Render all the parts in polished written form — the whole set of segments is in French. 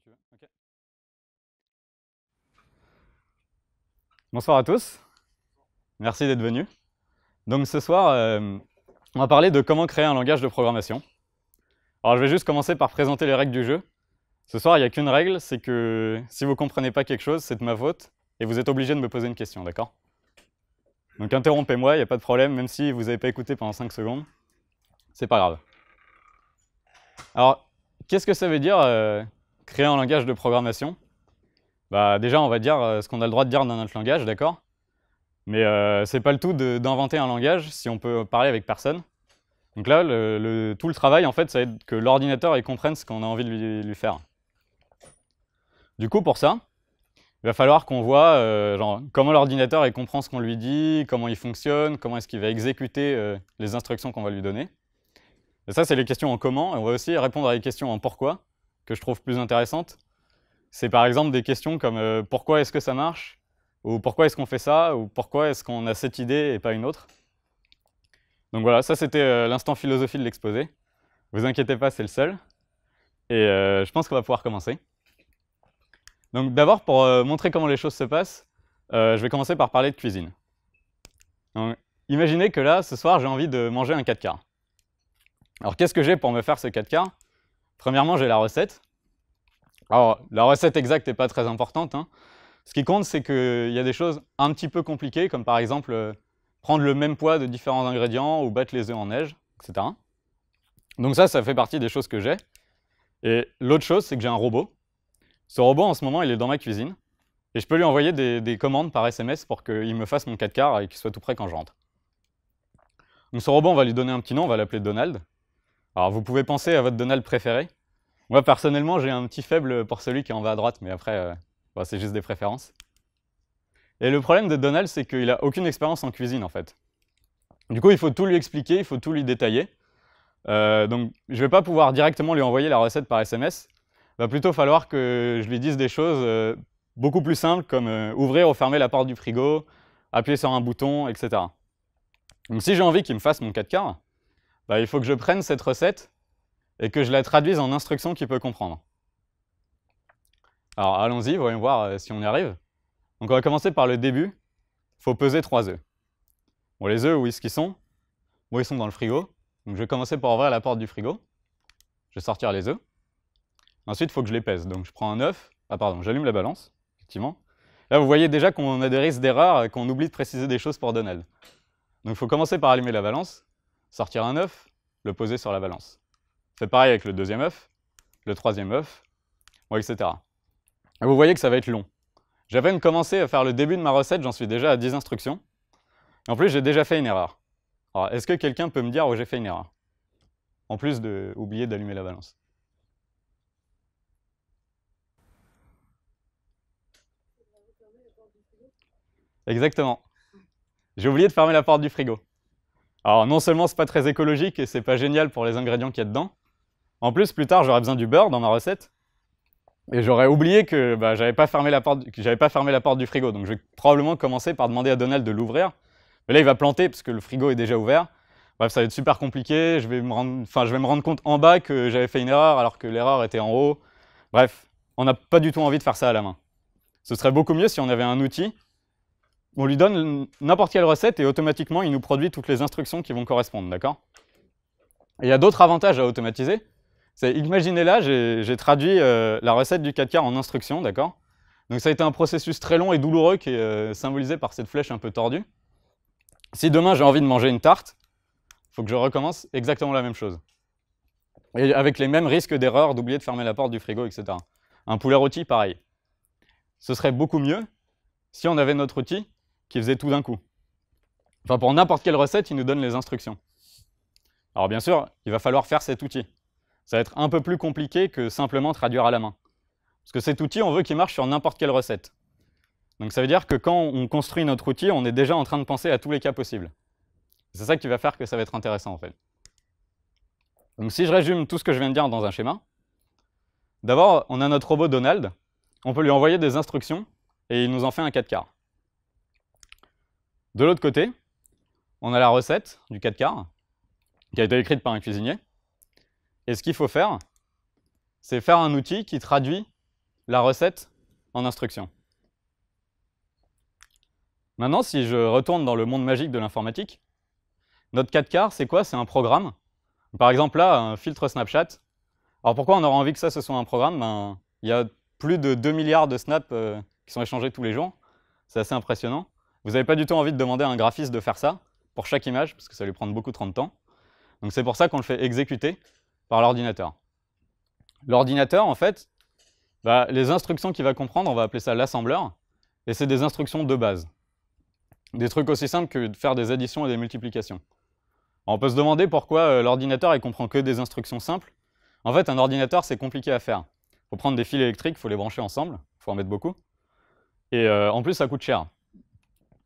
tu veux. Ok. Bonsoir à tous. Merci d'être venus. Donc ce soir, on va parler de comment créer un langage de programmation. Alors je vais juste commencer par présenter les règles du jeu. Ce soir, il n'y a qu'une règle, c'est que si vous ne comprenez pas quelque chose, c'est de ma faute, et vous êtes obligé de me poser une question, d'accord? Donc interrompez-moi, il n'y a pas de problème, même si vous n'avez pas écouté pendant 5 secondes. C'est pas grave. Alors, qu'est-ce que ça veut dire créer un langage de programmation? Bah, déjà, on va dire ce qu'on a le droit de dire dans notre langage, d'accord? Mais c'est pas le tout d'inventer un langage si on peut parler avec personne. Donc là, tout le travail, en fait, ça va être que l'ordinateur il comprenne ce qu'on a envie de lui faire. Du coup, pour ça, il va falloir qu'on voit genre, comment l'ordinateur il comprend ce qu'on lui dit, comment il fonctionne, comment est-ce qu'il va exécuter les instructions qu'on va lui donner. Et ça, c'est les questions en comment. Et on va aussi répondre à des questions en pourquoi, que je trouve plus intéressantes. C'est par exemple des questions comme pourquoi est-ce que ça marche, ou pourquoi est-ce qu'on fait ça, ou pourquoi est-ce qu'on a cette idée et pas une autre. Donc voilà, ça c'était l'instant philosophie de l'exposé. Vous inquiétez pas, c'est le seul. Et je pense qu'on va pouvoir commencer. Donc d'abord, pour montrer comment les choses se passent, je vais commencer par parler de cuisine. Donc, imaginez que là, ce soir, j'ai envie de manger un 4 quarts. Alors qu'est-ce que j'ai pour me faire ce 4 quarts? Premièrement, j'ai la recette. Alors, la recette exacte n'est pas très importante, hein. Ce qui compte, c'est qu'il y a des choses un petit peu compliquées, comme par exemple prendre le même poids de différents ingrédients ou battre les œufs en neige, etc. Donc ça fait partie des choses que j'ai. Et l'autre chose, c'est que j'ai un robot. Ce robot, en ce moment, il est dans ma cuisine. Et je peux lui envoyer des commandes par SMS pour qu'il me fasse mon 4 quarts et qu'il soit tout prêt quand je rentre. Donc ce robot, on va lui donner un petit nom, on va l'appeler Donald. Alors vous pouvez penser à votre Donald préféré. Moi, personnellement, j'ai un petit faible pour celui qui est en bas à droite, mais après, bon, c'est juste des préférences. Et le problème de Donald, c'est qu'il n'a aucune expérience en cuisine, en fait. Du coup, il faut tout lui expliquer, il faut tout lui détailler. Donc, je ne vais pas pouvoir directement lui envoyer la recette par SMS. Il va plutôt falloir que je lui dise des choses beaucoup plus simples, comme ouvrir ou fermer la porte du frigo, appuyer sur un bouton, etc. Donc, si j'ai envie qu'il me fasse mon 4 quarts, bah, il faut que je prenne cette recette et que je la traduise en instructions qu'il peut comprendre. Alors, allons-y, voyons voir si on y arrive. Donc on va commencer par le début. Il faut peser 3 œufs. Bon, les œufs, où est-ce qu'ils sont? Bon, ils sont dans le frigo. Donc je vais commencer par ouvrir la porte du frigo. Je vais sortir les œufs. Ensuite, il faut que je les pèse. Donc je prends un œuf. Ah pardon, j'allume la balance, effectivement. Là, vous voyez déjà qu'on a des risques d'erreur et qu'on oublie de préciser des choses pour Donald. Donc il faut commencer par allumer la balance, sortir un œuf, le poser sur la balance. Faites pareil avec le deuxième œuf, le troisième œuf, bon, etc. Et vous voyez que ça va être long. J'ai à peine commencé à faire le début de ma recette, j'en suis déjà à 10 instructions. Et en plus, j'ai déjà fait une erreur. Alors, est-ce que quelqu'un peut me dire où j'ai fait une erreur? En plus d'oublier d'allumer la balance. Exactement. J'ai oublié de fermer la porte du frigo. Alors, non seulement c'est pas très écologique et c'est pas génial pour les ingrédients qu'il y a dedans, en plus, plus tard, j'aurai besoin du beurre dans ma recette. Et j'aurais oublié que bah, j'avais pas fermé la porte du frigo. Donc je vais probablement commencer par demander à Donald de l'ouvrir. Mais là, il va planter parce que le frigo est déjà ouvert. Bref, ça va être super compliqué. Je vais me rendre compte en bas que j'avais fait une erreur alors que l'erreur était en haut. Bref, on n'a pas du tout envie de faire ça à la main. Ce serait beaucoup mieux si on avait un outil. On lui donne n'importe quelle recette et automatiquement, il nous produit toutes les instructions qui vont correspondre, d'accord? Et il y a d'autres avantages à automatiser. Imaginez là, j'ai traduit la recette du 4 quarts en instructions, d'accord? Donc ça a été un processus très long et douloureux qui est symbolisé par cette flèche un peu tordue. Si demain j'ai envie de manger une tarte, il faut que je recommence exactement la même chose. Et avec les mêmes risques d'erreur, d'oublier de fermer la porte du frigo, etc. Un poulet rôti, pareil. Ce serait beaucoup mieux si on avait notre outil qui faisait tout d'un coup. Enfin, pour n'importe quelle recette, il nous donne les instructions. Alors bien sûr, il va falloir faire cet outil. Ça va être un peu plus compliqué que simplement traduire à la main. Parce que cet outil, on veut qu'il marche sur n'importe quelle recette. Donc ça veut dire que quand on construit notre outil, on est déjà en train de penser à tous les cas possibles. C'est ça qui va faire que ça va être intéressant en fait. Donc si je résume tout ce que je viens de dire dans un schéma, d'abord, on a notre robot Donald. On peut lui envoyer des instructions et il nous en fait un 4 quarts. De l'autre côté, on a la recette du 4 quarts qui a été écrite par un cuisinier. Et ce qu'il faut faire, c'est faire un outil qui traduit la recette en instruction. Maintenant, si je retourne dans le monde magique de l'informatique, notre 4 quarts, c'est quoi? C'est un programme. Par exemple, là, un filtre Snapchat. Alors pourquoi on aura envie que ça ce soit un programme? Ben, il y a plus de 2 milliards de snaps qui sont échangés tous les jours. C'est assez impressionnant. Vous n'avez pas du tout envie de demander à un graphiste de faire ça pour chaque image, parce que ça lui prend beaucoup trop de temps. Donc c'est pour ça qu'on le fait exécuter par l'ordinateur. L'ordinateur, en fait, bah, les instructions qu'il va comprendre, on va appeler ça l'assembleur, et c'est des instructions de base. Des trucs aussi simples que de faire des additions et des multiplications. Alors, on peut se demander pourquoi l'ordinateur il comprend que des instructions simples. En fait, un ordinateur, c'est compliqué à faire. Il faut prendre des fils électriques, il faut les brancher ensemble, il faut en mettre beaucoup. Et en plus, ça coûte cher.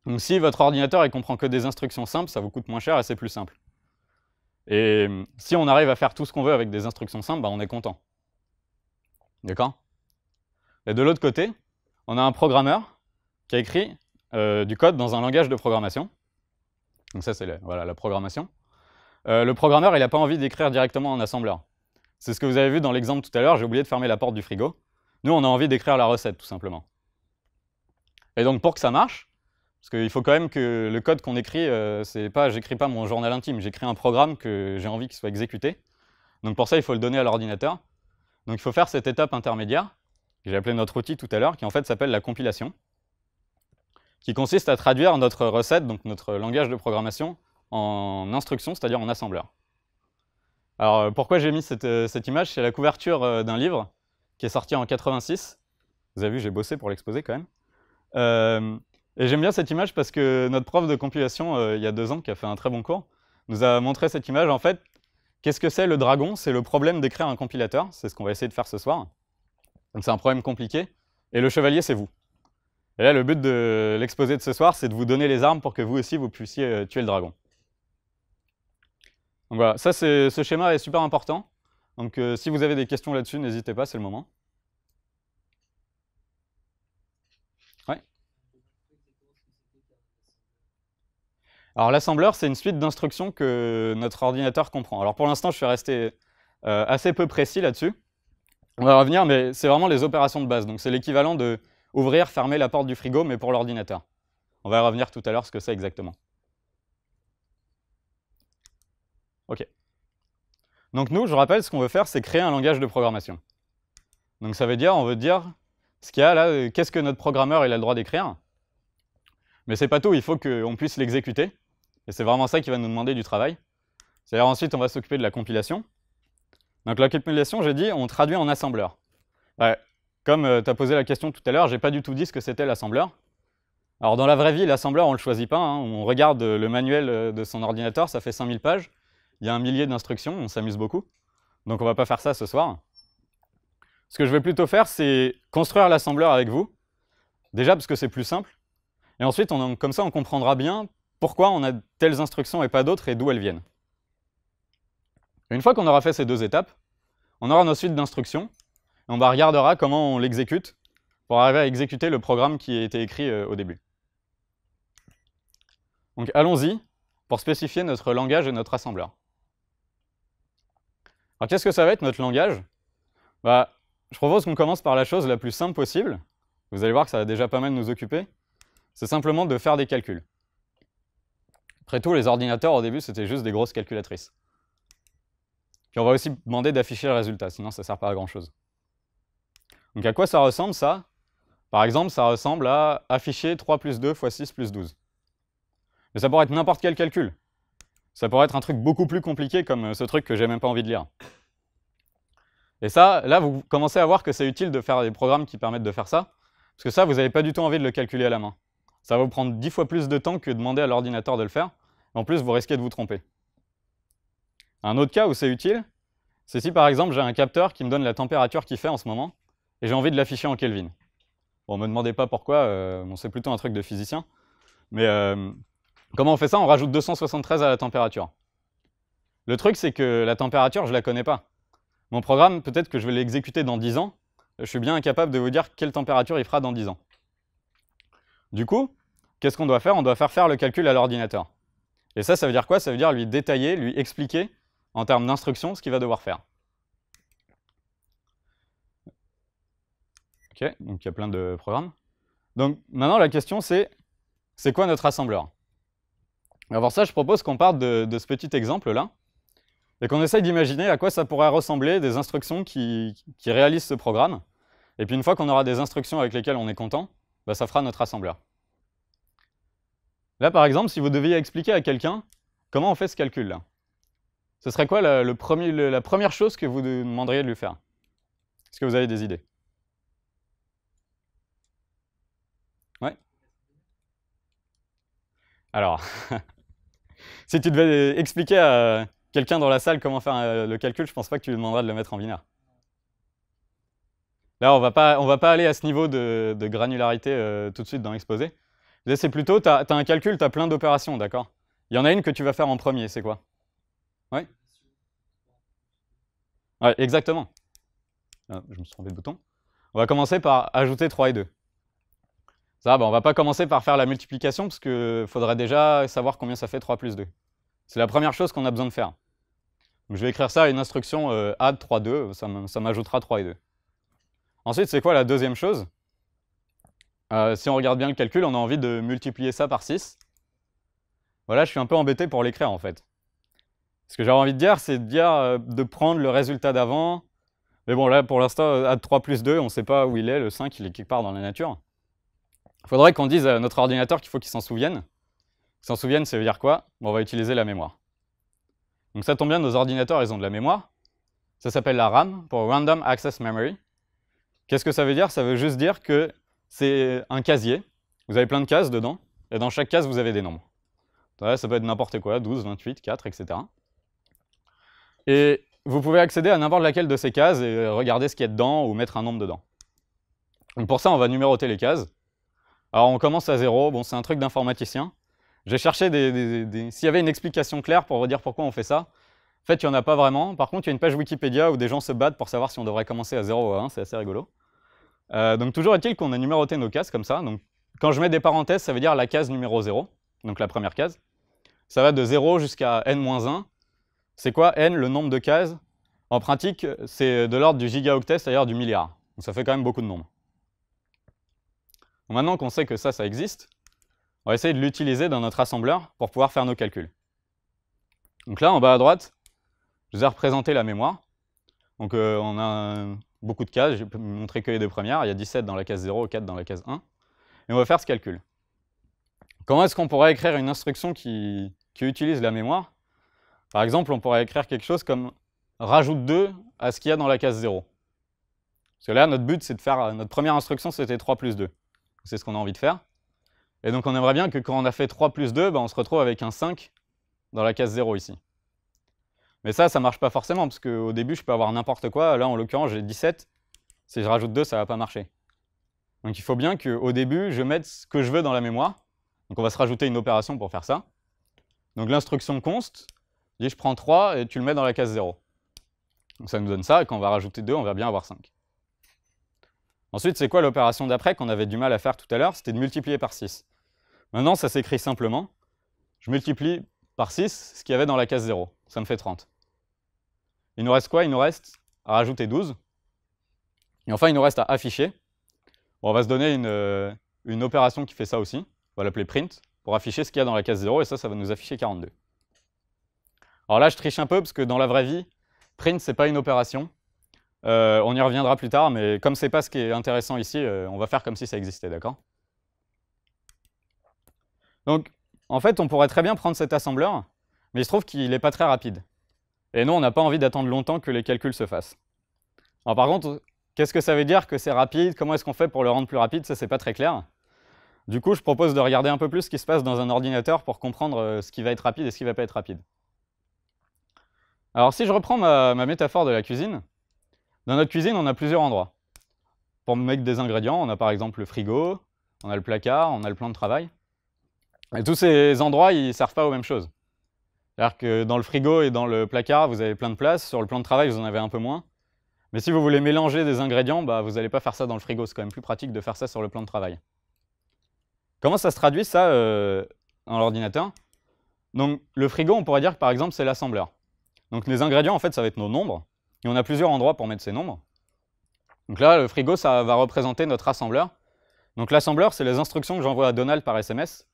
Donc si votre ordinateur il comprend que des instructions simples, ça vous coûte moins cher et c'est plus simple. Et si on arrive à faire tout ce qu'on veut avec des instructions simples, bah, on est content. D'accord? Et de l'autre côté, on a un programmeur qui a écrit du code dans un langage de programmation. Donc ça, c'est voilà, la programmation. Le programmeur, il n'a pas envie d'écrire directement en assembleur. C'est ce que vous avez vu dans l'exemple tout à l'heure, j'ai oublié de fermer la porte du frigo. Nous, on a envie d'écrire la recette, tout simplement. Et donc, pour que ça marche, parce qu'il faut quand même que le code qu'on écrit, j'écris pas mon journal intime, j'écris un programme que j'ai envie qu'il soit exécuté. Donc pour ça, il faut le donner à l'ordinateur. Donc il faut faire cette étape intermédiaire, que j'ai appelé notre outil tout à l'heure, qui en fait s'appelle la compilation, qui consiste à traduire notre recette, donc notre langage de programmation, en instruction, c'est-à-dire en assembleur. Alors pourquoi j'ai mis cette image? C'est la couverture d'un livre qui est sorti en 86. Vous avez vu, j'ai bossé pour l'exposer quand même. Et j'aime bien cette image parce que notre prof de compilation, il y a 2 ans, qui a fait un très bon cours, nous a montré cette image. En fait, qu'est-ce que c'est le dragon? C'est le problème d'écrire un compilateur. C'est ce qu'on va essayer de faire ce soir. Donc c'est un problème compliqué. Et le chevalier, c'est vous. Et là, le but de l'exposé de ce soir, c'est de vous donner les armes pour que vous aussi, vous puissiez tuer le dragon. Donc voilà, ce schéma est super important. Donc si vous avez des questions là-dessus, n'hésitez pas, c'est le moment. Ouais. Alors l'assembleur, c'est une suite d'instructions que notre ordinateur comprend. Alors pour l'instant, je suis resté assez peu précis là-dessus. On va revenir, mais c'est vraiment les opérations de base. Donc c'est l'équivalent de ouvrir, fermer la porte du frigo, mais pour l'ordinateur. On va revenir tout à l'heure ce que c'est exactement. OK. Donc nous, je rappelle, ce qu'on veut faire, c'est créer un langage de programmation. Donc ça veut dire, on veut dire ce qu'il y a là, qu'est-ce que notre programmeur il a le droit d'écrire. Mais c'est pas tout, il faut qu'on puisse l'exécuter. Et c'est vraiment ça qui va nous demander du travail. C'est-à-dire ensuite, on va s'occuper de la compilation. Donc la compilation, j'ai dit, on traduit en assembleur. Ouais, comme tu as posé la question tout à l'heure, j'ai pas du tout dit ce que c'était l'assembleur. Alors dans la vraie vie, l'assembleur, on ne le choisit pas. Hein. On regarde le manuel de son ordinateur, ça fait 5000 pages. Il y a 1 millier d'instructions, on s'amuse beaucoup. Donc on va pas faire ça ce soir. Ce que je vais plutôt faire, c'est construire l'assembleur avec vous. Déjà parce que c'est plus simple. Et ensuite, comme ça, on comprendra bien pourquoi on a telles instructions et pas d'autres et d'où elles viennent. Une fois qu'on aura fait ces 2 étapes, on aura nos suites d'instructions et on regardera comment on l'exécute pour arriver à exécuter le programme qui a été écrit au début. Donc allons-y pour spécifier notre langage et notre assembleur. Alors qu'est-ce que ça va être notre langage? Je propose qu'on commence par la chose la plus simple possible. Vous allez voir que ça va déjà pas mal nous occuper. C'est simplement de faire des calculs. Après tout, les ordinateurs, au début, c'était juste des grosses calculatrices. Puis on va aussi demander d'afficher le résultat, sinon ça ne sert pas à grand-chose. Donc à quoi ça ressemble, ça? Par exemple, ça ressemble à afficher 3 plus 2 fois 6 plus 12. Mais ça pourrait être n'importe quel calcul. Ça pourrait être un truc beaucoup plus compliqué, comme ce truc que j'ai même pas envie de lire. Et ça, là, vous commencez à voir que c'est utile de faire des programmes qui permettent de faire ça, parce que ça, vous n'avez pas du tout envie de le calculer à la main. Ça va vous prendre 10 fois plus de temps que de demander à l'ordinateur de le faire. En plus, vous risquez de vous tromper. Un autre cas où c'est utile, c'est si par exemple j'ai un capteur qui me donne la température qu'il fait en ce moment, et j'ai envie de l'afficher en Kelvin. Bon, me demandez pas pourquoi, bon, c'est plutôt un truc de physicien. Mais comment on fait ça? On rajoute 273 à la température. Le truc, c'est que la température, je la connais pas. Mon programme, peut-être que je vais l'exécuter dans 10 ans. Je suis bien incapable de vous dire quelle température il fera dans 10 ans. Du coup, qu'est-ce qu'on doit faire? On doit faire le calcul à l'ordinateur. Et ça veut dire quoi? Ça veut dire lui détailler, lui expliquer, en termes d'instructions, ce qu'il va devoir faire. Ok, donc il y a plein de programmes. Donc maintenant, la question c'est quoi notre assembleur? Alors pour ça, je propose qu'on parte de ce petit exemple-là, et qu'on essaye d'imaginer à quoi ça pourrait ressembler des instructions qui réalisent ce programme. Et puis une fois qu'on aura des instructions avec lesquelles on est content, bah, ça fera notre assembleur. Là, par exemple, si vous deviez expliquer à quelqu'un comment on fait ce calcul-là, ce serait quoi la première chose que vous demanderiez de lui faire? Est-ce que vous avez des idées? Ouais. Alors, si tu devais expliquer à quelqu'un dans la salle comment faire le calcul, je pense pas que tu lui demanderas de le mettre en binaire. Là, on va pas aller à ce niveau de granularité tout de suite dans l'exposé. C'est plutôt, tu as un calcul, tu as plein d'opérations, d'accord? Il y en a une que tu vas faire en premier, c'est quoi? Ouais? Ouais, exactement. Ah, je me suis trompé de bouton. On va commencer par ajouter 3 et 2. Ça, bah, on va pas commencer par faire la multiplication, parce qu'il faudrait déjà savoir combien ça fait 3 plus 2. C'est la première chose qu'on a besoin de faire. Donc, je vais écrire ça à une instruction add 3, 2, ça m'ajoutera 3 et 2. Ensuite, c'est quoi la deuxième chose? Si on regarde bien le calcul, on a envie de multiplier ça par 6. Voilà, je suis un peu embêté pour l'écrire en fait. Ce que j'aurais envie de dire, c'est de prendre le résultat d'avant. Mais bon, là, pour l'instant, add 3 plus 2, on ne sait pas où il est, le 5, il est quelque part dans la nature. Il faudrait qu'on dise à notre ordinateur qu'il faut qu'il s'en souvienne. S'en souvienne, ça veut dire quoi? Bon, on va utiliser la mémoire. Donc ça tombe bien, nos ordinateurs, ils ont de la mémoire. Ça s'appelle la RAM, pour Random Access Memory. Qu'est-ce que ça veut dire? Ça veut juste dire que c'est un casier. Vous avez plein de cases dedans, et dans chaque case, vous avez des nombres. Ça peut être n'importe quoi, 12, 28, 4, etc. Et vous pouvez accéder à n'importe laquelle de ces cases et regarder ce qu'il y a dedans ou mettre un nombre dedans. Donc pour ça, on va numéroter les cases. Alors on commence à 0, bon c'est un truc d'informaticien. J'ai cherché s'il y avait une explication claire pour vous dire pourquoi on fait ça. En fait, il n'y en a pas vraiment. Par contre, il y a une page Wikipédia où des gens se battent pour savoir si on devrait commencer à 0 ou à 1, c'est assez rigolo. Donc toujours est-il qu'on a numéroté nos cases comme ça. Donc quand je mets des parenthèses, ça veut dire la case numéro 0, donc la première case. Ça va de 0 jusqu'à n-1. C'est quoi n, le nombre de cases? En pratique, c'est de l'ordre du gigaoctet, c'est-à-dire du milliard. Donc ça fait quand même beaucoup de nombres. Donc maintenant qu'on sait que ça existe, on va essayer de l'utiliser dans notre assembleur pour pouvoir faire nos calculs. Donc là, en bas à droite, je vous ai représenté la mémoire. Donc on a beaucoup de cases, je vais vous montrer que les deux premières. Il y a 17 dans la case 0, 4 dans la case 1. Et on va faire ce calcul. Comment est-ce qu'on pourrait écrire une instruction qui utilise la mémoire? Par exemple, on pourrait écrire quelque chose comme rajoute 2 à ce qu'il y a dans la case 0. Parce que là, notre but, c'est de faire, notre première instruction, c'était 3 plus 2. C'est ce qu'on a envie de faire. Et donc, on aimerait bien que quand on a fait 3 plus 2, on se retrouve avec un 5 dans la case 0 ici. Mais ça ne marche pas forcément, parce qu'au début, je peux avoir n'importe quoi. Là, en l'occurrence, j'ai 17. Si je rajoute 2, ça ne va pas marcher. Donc, il faut bien qu'au début, je mette ce que je veux dans la mémoire. Donc, on va se rajouter une opération pour faire ça. Donc, l'instruction const, je prends 3 et tu le mets dans la case 0. Donc, ça nous donne ça, et quand on va rajouter 2, on va bien avoir 5. Ensuite, c'est quoi l'opération d'après qu'on avait du mal à faire tout à l'heure? C'était de multiplier par 6. Maintenant, ça s'écrit simplement. Je multiplie par 6 ce qu'il y avait dans la case 0. Ça me fait 30. Il nous reste quoi? Il nous reste à rajouter 12. Et enfin, il nous reste à afficher. Bon, on va se donner une opération qui fait ça aussi. On va l'appeler print, pour afficher ce qu'il y a dans la case 0, et ça va nous afficher 42. Alors là, je triche un peu, parce que dans la vraie vie, print, c'est pas une opération. On y reviendra plus tard, mais comme c'est pas ce qui est intéressant ici, on va faire comme si ça existait, d'accord? Donc, en fait, on pourrait très bien prendre cet assembleur, mais il se trouve qu'il n'est pas très rapide. Et nous, on n'a pas envie d'attendre longtemps que les calculs se fassent. Alors par contre, qu'est-ce que ça veut dire que c'est rapide? Comment est-ce qu'on fait pour le rendre plus rapide? Ça, c'est pas très clair. Du coup, je propose de regarder un peu plus ce qui se passe dans un ordinateur pour comprendre ce qui va être rapide et ce qui ne va pas être rapide. Alors si je reprends ma métaphore de la cuisine, dans notre cuisine, on a plusieurs endroits. Pour mettre des ingrédients, on a par exemple le frigo, on a le placard, on a le plan de travail. Et tous ces endroits, ils ne servent pas aux mêmes choses. C'est-à-dire que dans le frigo et dans le placard, vous avez plein de place. Sur le plan de travail, vous en avez un peu moins. Mais si vous voulez mélanger des ingrédients, vous n'allez pas faire ça dans le frigo. C'est quand même plus pratique de faire ça sur le plan de travail. Comment ça se traduit, ça, dans l'ordinateur? Donc, le frigo, on pourrait dire que, par exemple, c'est l'assembleur. Donc, les ingrédients, en fait, ça va être nos nombres. Et on a plusieurs endroits pour mettre ces nombres. Donc là, le frigo, ça va représenter notre assembleur. Donc l'assembleur, c'est les instructions que j'envoie à Donald par SMS.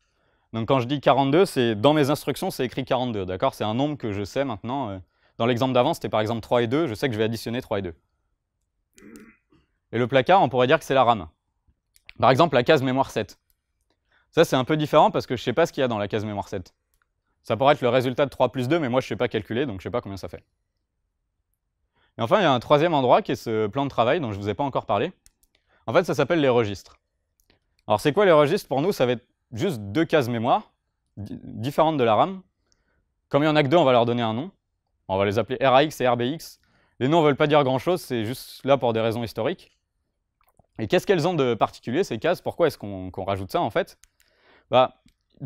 Donc quand je dis 42, c'est dans mes instructions, c'est écrit 42, d'accord? C'est un nombre que je sais maintenant. Dans l'exemple d'avant, c'était par exemple 3 et 2, je sais que je vais additionner 3 et 2. Et le placard, on pourrait dire que c'est la RAM. Par exemple, la case mémoire 7. Ça, c'est un peu différent parce que je ne sais pas ce qu'il y a dans la case mémoire 7. Ça pourrait être le résultat de 3 plus 2, mais moi, je ne sais pas calculer, donc je ne sais pas combien ça fait. Et enfin, il y a un troisième endroit qui est ce plan de travail dont je ne vous ai pas encore parlé. En fait, ça s'appelle les registres. Alors, c'est quoi les registres? Pour nous, ça va être juste deux cases mémoire, différentes de la RAM. Comme il n'y en a que deux, on va leur donner un nom. On va les appeler RAX et RBX. Les noms ne veulent pas dire grand-chose, c'est juste là pour des raisons historiques. Et qu'est-ce qu'elles ont de particulier, ces cases? Pourquoi est-ce qu'on rajoute ça, en fait?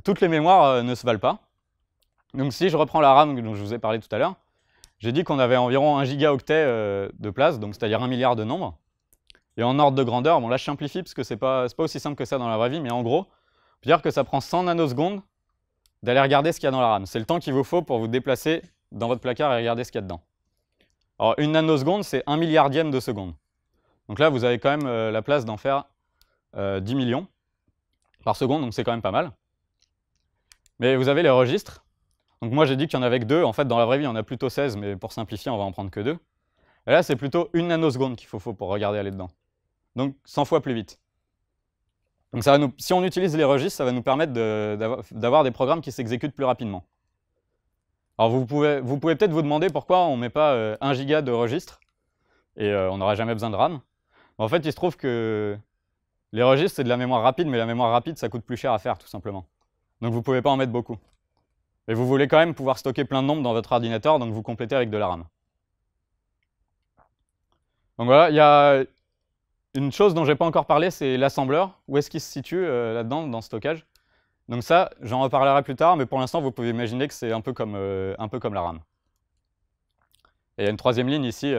Toutes les mémoires ne se valent pas. Donc si je reprends la RAM dont je vous ai parlé tout à l'heure, j'ai dit qu'on avait environ 1 gigaoctet de place, donc c'est-à-dire 1 milliard de nombres. Et en ordre de grandeur, bon là je simplifie parce que c'est pas aussi simple que ça dans la vraie vie, mais en gros, on peut dire que ça prend 100 nanosecondes d'aller regarder ce qu'il y a dans la RAM. C'est le temps qu'il vous faut pour vous déplacer dans votre placard et regarder ce qu'il y a dedans. Alors une nanoseconde, c'est 1 milliardième de seconde. Donc là, vous avez quand même la place d'en faire 10 millions par seconde, donc c'est quand même pas mal. Mais vous avez les registres. Donc moi, j'ai dit qu'il y en avait que 2. En fait, dans la vraie vie, il y en a plutôt 16, mais pour simplifier, on va en prendre que 2. Et là, c'est plutôt 1 nanoseconde qu'il faut pour regarder aller dedans. Donc 100 fois plus vite. Donc ça va si on utilise les registres, ça va nous permettre d'avoir des programmes qui s'exécutent plus rapidement. Alors vous pouvez peut-être vous demander pourquoi on ne met pas 1 giga de registre et on n'aura jamais besoin de RAM. En fait, il se trouve que les registres, c'est de la mémoire rapide, mais la mémoire rapide, ça coûte plus cher à faire, tout simplement. Donc vous ne pouvez pas en mettre beaucoup. Et vous voulez quand même pouvoir stocker plein de nombres dans votre ordinateur, donc vous complétez avec de la RAM. Donc voilà, il y a une chose dont je n'ai pas encore parlé, c'est l'assembleur. Où est-ce qu'il se situe là-dedans, dans le stockage? Donc ça, j'en reparlerai plus tard, mais pour l'instant, vous pouvez imaginer que c'est un peu comme la RAM. Et il y a une troisième ligne ici,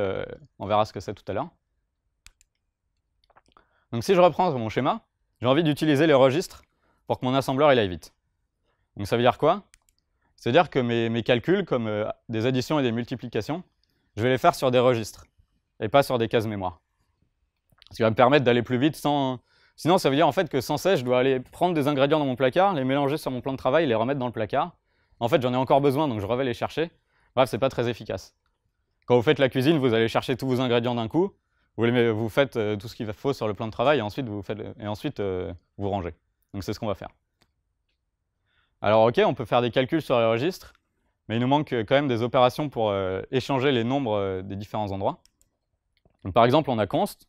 on verra ce que c'est tout à l'heure. Donc si je reprends mon schéma, j'ai envie d'utiliser les registres pour que mon assembleur il aille vite. Donc ça veut dire quoi? C'est-à-dire que mes calculs, comme des additions et des multiplications, je vais les faire sur des registres, et pas sur des cases mémoire. Ce qui va me permettre d'aller plus vite sans... Sinon, ça veut dire en fait que sans cesse, je dois aller prendre des ingrédients dans mon placard, les mélanger sur mon plan de travail, les remettre dans le placard. En fait, j'en ai encore besoin, donc je vais les chercher. Bref, c'est pas très efficace. Quand vous faites la cuisine, vous allez chercher tous vos ingrédients d'un coup, vous faites tout ce qu'il faut sur le plan de travail, et ensuite vous rangez. Donc c'est ce qu'on va faire. Alors ok, on peut faire des calculs sur les registres, mais il nous manque quand même des opérations pour échanger les nombres des différents endroits. Donc, par exemple, on a const.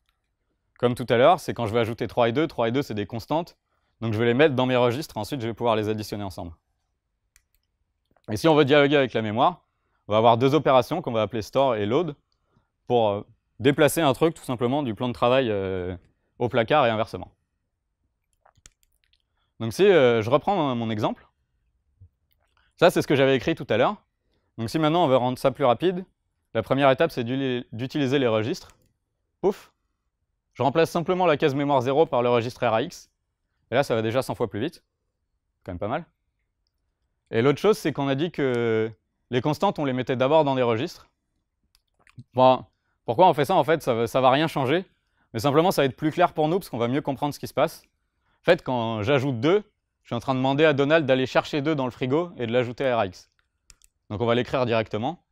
Comme tout à l'heure, c'est quand je vais ajouter 3 et 2. 3 et 2, c'est des constantes. Donc je vais les mettre dans mes registres, ensuite je vais pouvoir les additionner ensemble. Et si on veut dialoguer avec la mémoire, on va avoir deux opérations qu'on va appeler store et load pour déplacer un truc tout simplement du plan de travail au placard et inversement. Donc si je reprends mon exemple, ça c'est ce que j'avais écrit tout à l'heure. Donc si maintenant on veut rendre ça plus rapide, la première étape c'est d'utiliser les registres. Pouf! Je remplace simplement la case mémoire 0 par le registre RAX. Et là, ça va déjà 100 fois plus vite. C'est quand même pas mal. Et l'autre chose, c'est qu'on a dit que les constantes, on les mettait d'abord dans des registres. Bon, pourquoi on fait ça? En fait, ça va rien changer. Mais simplement, ça va être plus clair pour nous, parce qu'on va mieux comprendre ce qui se passe. En fait, quand j'ajoute 2, je suis en train de demander à Donald d'aller chercher 2 dans le frigo et de l'ajouter à RAX. Donc on va l'écrire directement.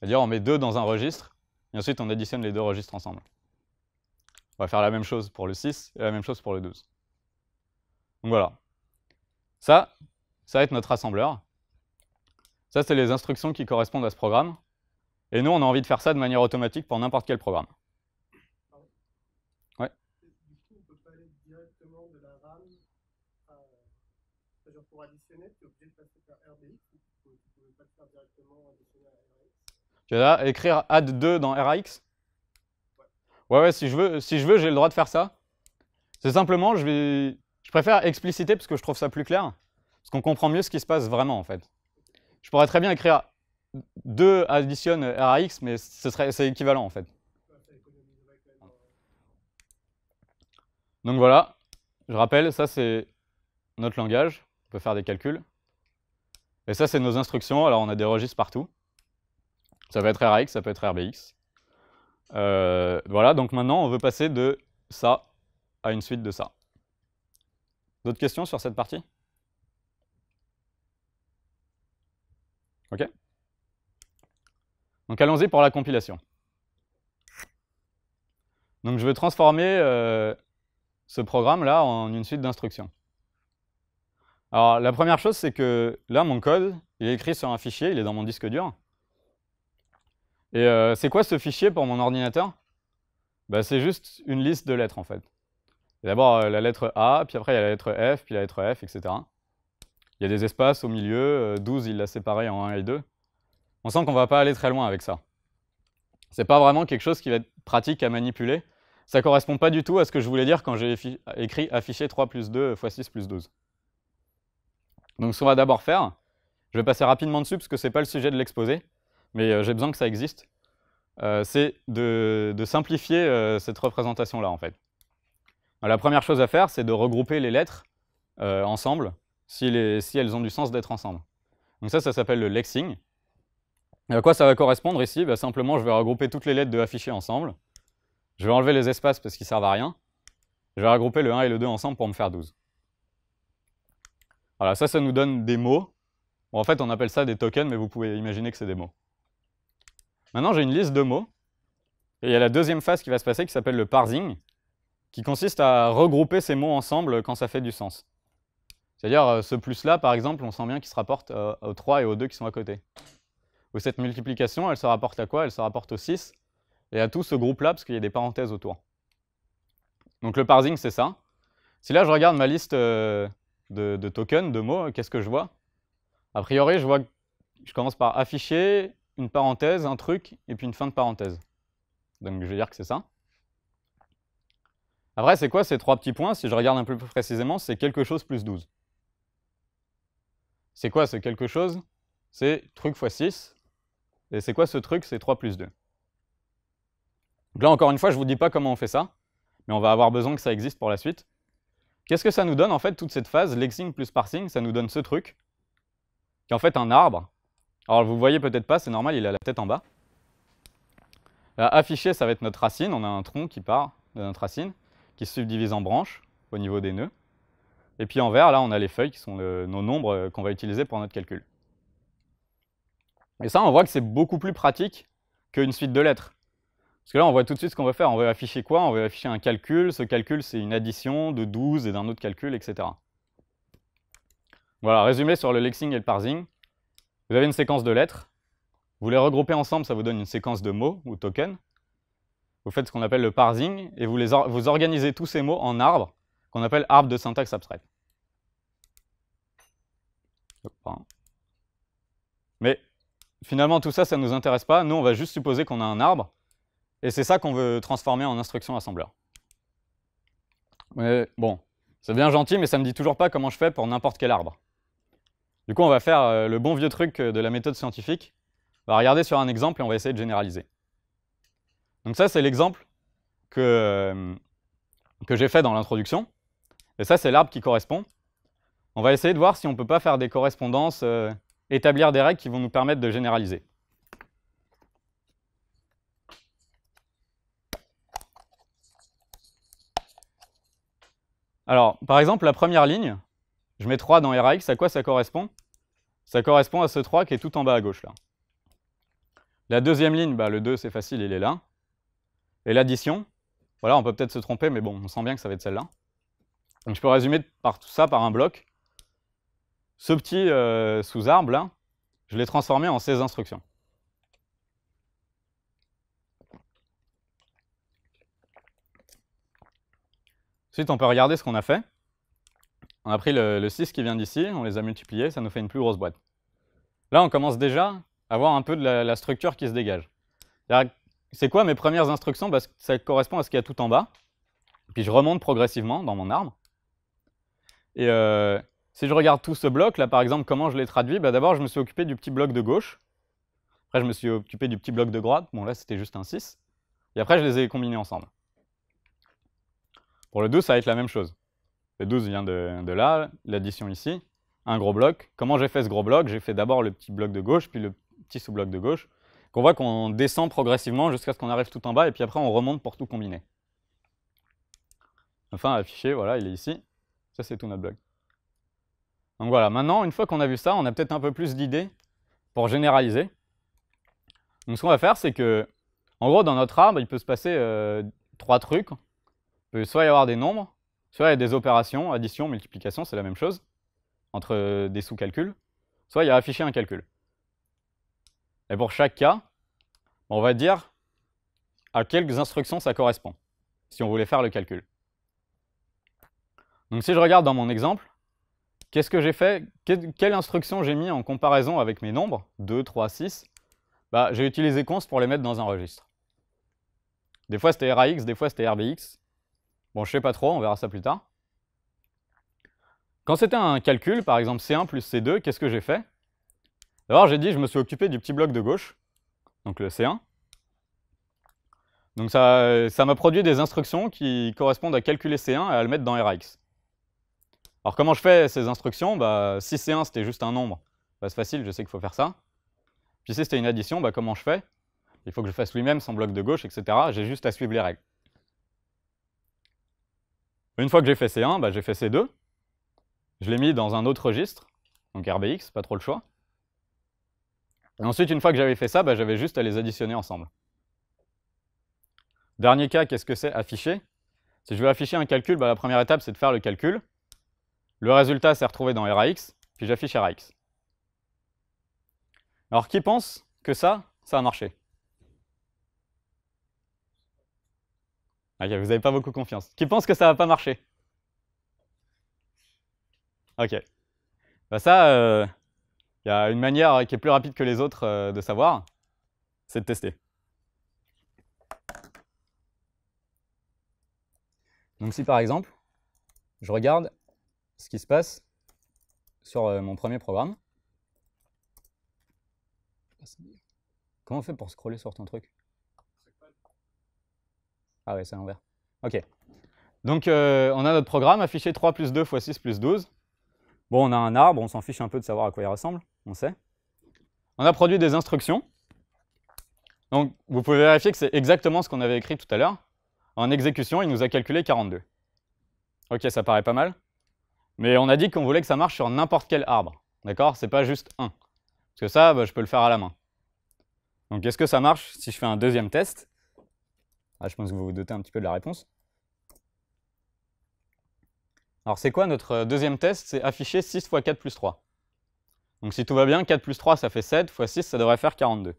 C'est-à-dire, on met 2 dans un registre, et ensuite on additionne les deux registres ensemble. On va faire la même chose pour le 6 et la même chose pour le 12. Donc voilà. Ça va être notre assembleur. Ça, c'est les instructions qui correspondent à ce programme. Et nous, on a envie de faire ça de manière automatique pour n'importe quel programme. Ouais. Du coup, on ne peut pas aller directement de la RAM genre pour additionner, tu es obligé de passer par RBX ou tu ne peux pas le faire directement additionner à RAX? Tu vas écrire add 2 dans RAX? Ouais, si je veux, j'ai le droit de faire ça. C'est simplement, je préfère expliciter parce que je trouve ça plus clair, parce qu'on comprend mieux ce qui se passe vraiment en fait. Je pourrais très bien écrire 2 additionne RAX, mais c'est équivalent en fait. Donc voilà, je rappelle, ça c'est notre langage, on peut faire des calculs. Et ça c'est nos instructions, alors on a des registres partout. Ça peut être RAX, ça peut être RBX. Voilà, donc maintenant, on veut passer de ça à une suite de ça. D'autres questions sur cette partie? OK. Donc allons-y pour la compilation. Donc je vais transformer ce programme-là en une suite d'instructions. Alors la première chose, c'est que là, mon code, il est écrit sur un fichier, il est dans mon disque dur. Et c'est quoi ce fichier pour mon ordinateur? Bah, c'est juste une liste de lettres en fait. D'abord la lettre A, puis après il y a la lettre F, puis la lettre F, etc. Il y a des espaces au milieu, 12 il l'a séparé en 1 et 2. On sent qu'on ne va pas aller très loin avec ça. C'est pas vraiment quelque chose qui va être pratique à manipuler. Ça ne correspond pas du tout à ce que je voulais dire quand j'ai écrit afficher 3 plus 2 fois 6 plus 12. Donc ce qu'on va d'abord faire, je vais passer rapidement dessus parce que ce n'est pas le sujet de l'exposé, mais j'ai besoin que ça existe, c'est de simplifier cette représentation-là en fait. Alors, la première chose à faire, c'est de regrouper les lettres ensemble, si elles ont du sens d'être ensemble. Donc ça s'appelle le lexing. Et à quoi ça va correspondre ici? Bah, simplement, je vais regrouper toutes les lettres de afficher ensemble. Je vais enlever les espaces parce qu'ils ne servent à rien. Je vais regrouper le 1 et le 2 ensemble pour me faire 12. Voilà, ça nous donne des mots. Bon, en fait, on appelle ça des tokens, mais vous pouvez imaginer que c'est des mots. Maintenant, j'ai une liste de mots. Et il y a la deuxième phase qui va se passer qui s'appelle le parsing, qui consiste à regrouper ces mots ensemble quand ça fait du sens. C'est-à-dire, ce plus-là, par exemple, on sent bien qu'il se rapporte aux 3 et aux 2 qui sont à côté. Ou cette multiplication, elle se rapporte à quoi? Elle se rapporte au 6 et à tout ce groupe-là, parce qu'il y a des parenthèses autour. Donc le parsing, c'est ça. Si là, je regarde ma liste de tokens, de mots, qu'est-ce que je vois? A priori, je vois que je commence par afficher, une parenthèse, un truc, et puis une fin de parenthèse. Donc je vais dire que c'est ça. Après, c'est quoi ces 3 petits points? Si je regarde un peu plus précisément, c'est quelque chose plus 12. C'est quoi ce quelque chose? C'est truc fois 6. Et c'est quoi ce truc? C'est 3 plus 2. Donc là, encore une fois, je ne vous dis pas comment on fait ça, mais on va avoir besoin que ça existe pour la suite. Qu'est-ce que ça nous donne, en fait, toute cette phase, lexing plus parsing? Ça nous donne ce truc, qui est en fait un arbre. Alors, vous ne voyez peut-être pas, c'est normal, il a la tête en bas. Là, affiché, ça va être notre racine. On a un tronc qui part de notre racine, qui se subdivise en branches au niveau des nœuds. Et puis en vert, là, on a les feuilles qui sont nos nombres qu'on va utiliser pour notre calcul. Et ça, on voit que c'est beaucoup plus pratique qu'une suite de lettres. Parce que là, on voit tout de suite ce qu'on veut faire. On veut afficher quoi? On veut afficher un calcul. Ce calcul, c'est une addition de 12 et d'un autre calcul, etc. Voilà, résumé sur le lexing et le parsing. Vous avez une séquence de lettres. Vous les regroupez ensemble, ça vous donne une séquence de mots ou tokens. Vous faites ce qu'on appelle le parsing et vous organisez tous ces mots en arbres, qu'on appelle arbre de syntaxe abstraite. Mais finalement, tout ça, ça ne nous intéresse pas. Nous, on va juste supposer qu'on a un arbre. Et c'est ça qu'on veut transformer en instruction assembleur. Mais bon, c'est bien gentil, mais ça ne me dit toujours pas comment je fais pour n'importe quel arbre. Du coup, on va faire le bon vieux truc de la méthode scientifique. On va regarder sur un exemple et on va essayer de généraliser. Donc ça, c'est l'exemple que j'ai fait dans l'introduction. Et ça, c'est l'arbre qui correspond. On va essayer de voir si on ne peut pas faire des correspondances, établir des règles qui vont nous permettre de généraliser. Alors, par exemple, la première ligne, je mets 3 dans RX, à quoi ça correspond? Ça correspond à ce 3 qui est tout en bas à gauche, là. La deuxième ligne, bah, le 2, c'est facile, il est là. Et l'addition, voilà, on peut peut-être se tromper, mais bon, on sent bien que ça va être celle-là. Donc je peux résumer tout ça par un bloc. Ce petit sous-arbre, là, je l'ai transformé en 16 instructions. Ensuite, on peut regarder ce qu'on a fait. On a pris le 6 qui vient d'ici, on les a multipliés, ça nous fait une plus grosse boîte. Là, on commence déjà à voir un peu de la structure qui se dégage. C'est quoi mes premières instructions? Bah, ça correspond à ce qu'il y a tout en bas. Puis je remonte progressivement dans mon arbre. Et si je regarde tout ce bloc, là par exemple, comment je l'ai traduit? Bah, d'abord, je me suis occupé du petit bloc de gauche. Après, je me suis occupé du petit bloc de droite. Bon, là, c'était juste un 6. Et après, je les ai combinés ensemble. Pour le 12, ça va être la même chose. Le 12 vient de là, l'addition ici, un gros bloc. Comment j'ai fait ce gros bloc? J'ai fait d'abord le petit bloc de gauche, puis le petit sous-bloc de gauche. qu'on voit qu'on descend progressivement jusqu'à ce qu'on arrive tout en bas, et puis après on remonte pour tout combiner. Enfin, affiché, voilà, il est ici. Ça, c'est tout notre blog. Donc voilà, maintenant, une fois qu'on a vu ça, on a peut-être un peu plus d'idées pour généraliser. Donc ce qu'on va faire, c'est que, en gros, dans notre arbre, il peut se passer 3 trucs. Il peut soit y avoir des nombres, soit il y a des opérations, addition, multiplication, c'est la même chose, entre des sous-calculs, soit il y a affiché un calcul. Et pour chaque cas, on va dire à quelles instructions ça correspond, si on voulait faire le calcul. Donc si je regarde dans mon exemple, qu'est-ce que j'ai fait? Quelle instruction j'ai mis en comparaison avec mes nombres, 2, 3, 6? Bah, j'ai utilisé const pour les mettre dans un registre. Des fois c'était RAX, des fois c'était RBX. Bon, je sais pas trop, on verra ça plus tard. Quand c'était un calcul, par exemple C1 plus C2, qu'est-ce que j'ai fait? D'abord, j'ai dit je me suis occupé du petit bloc de gauche, donc le C1. Donc ça m'a produit des instructions qui correspondent à calculer C1 et à le mettre dans RAX. Alors comment je fais ces instructions? Bah, si C1 c'était juste un nombre, bah, c'est facile, je sais qu'il faut faire ça. Puis si c'était une addition, bah, comment je fais? Il faut que je fasse lui-même son bloc de gauche, etc. J'ai juste à suivre les règles. Une fois que j'ai fait C1, bah, j'ai fait C2. Je l'ai mis dans un autre registre, donc RBX, pas trop le choix. Et ensuite, une fois que j'avais fait ça, bah, j'avais juste à les additionner ensemble. Dernier cas, qu'est-ce que c'est? Afficher. Si je veux afficher un calcul, bah, la première étape, c'est de faire le calcul. Le résultat, c'est retrouvé dans RAX, puis j'affiche RAX. Alors, qui pense que ça a marché? Ok, vous n'avez pas beaucoup confiance. Qui pense que ça va pas marcher? Ok. Bah ça, il y a une manière qui est plus rapide que les autres de savoir, c'est de tester. Donc si par exemple, je regarde ce qui se passe sur mon premier programme. Comment on fait pour scroller sur ton truc? Ah ouais, c'est à l'envers. Ok. Donc on a notre programme affiché 3 plus 2 fois 6 plus 12. Bon, on a un arbre, on s'en fiche un peu de savoir à quoi il ressemble, on sait. On a produit des instructions. Donc vous pouvez vérifier que c'est exactement ce qu'on avait écrit tout à l'heure. En exécution, il nous a calculé 42. Ok, ça paraît pas mal. Mais on a dit qu'on voulait que ça marche sur n'importe quel arbre. D'accord? C'est pas juste un. Parce que ça, bah, je peux le faire à la main. Donc est-ce que ça marche si je fais un deuxième test? Ah, je pense que vous vous doutez un petit peu de la réponse. Alors c'est quoi notre deuxième test? C'est afficher 6 fois 4 plus 3. Donc si tout va bien, 4 plus 3 ça fait 7, fois 6 ça devrait faire 42.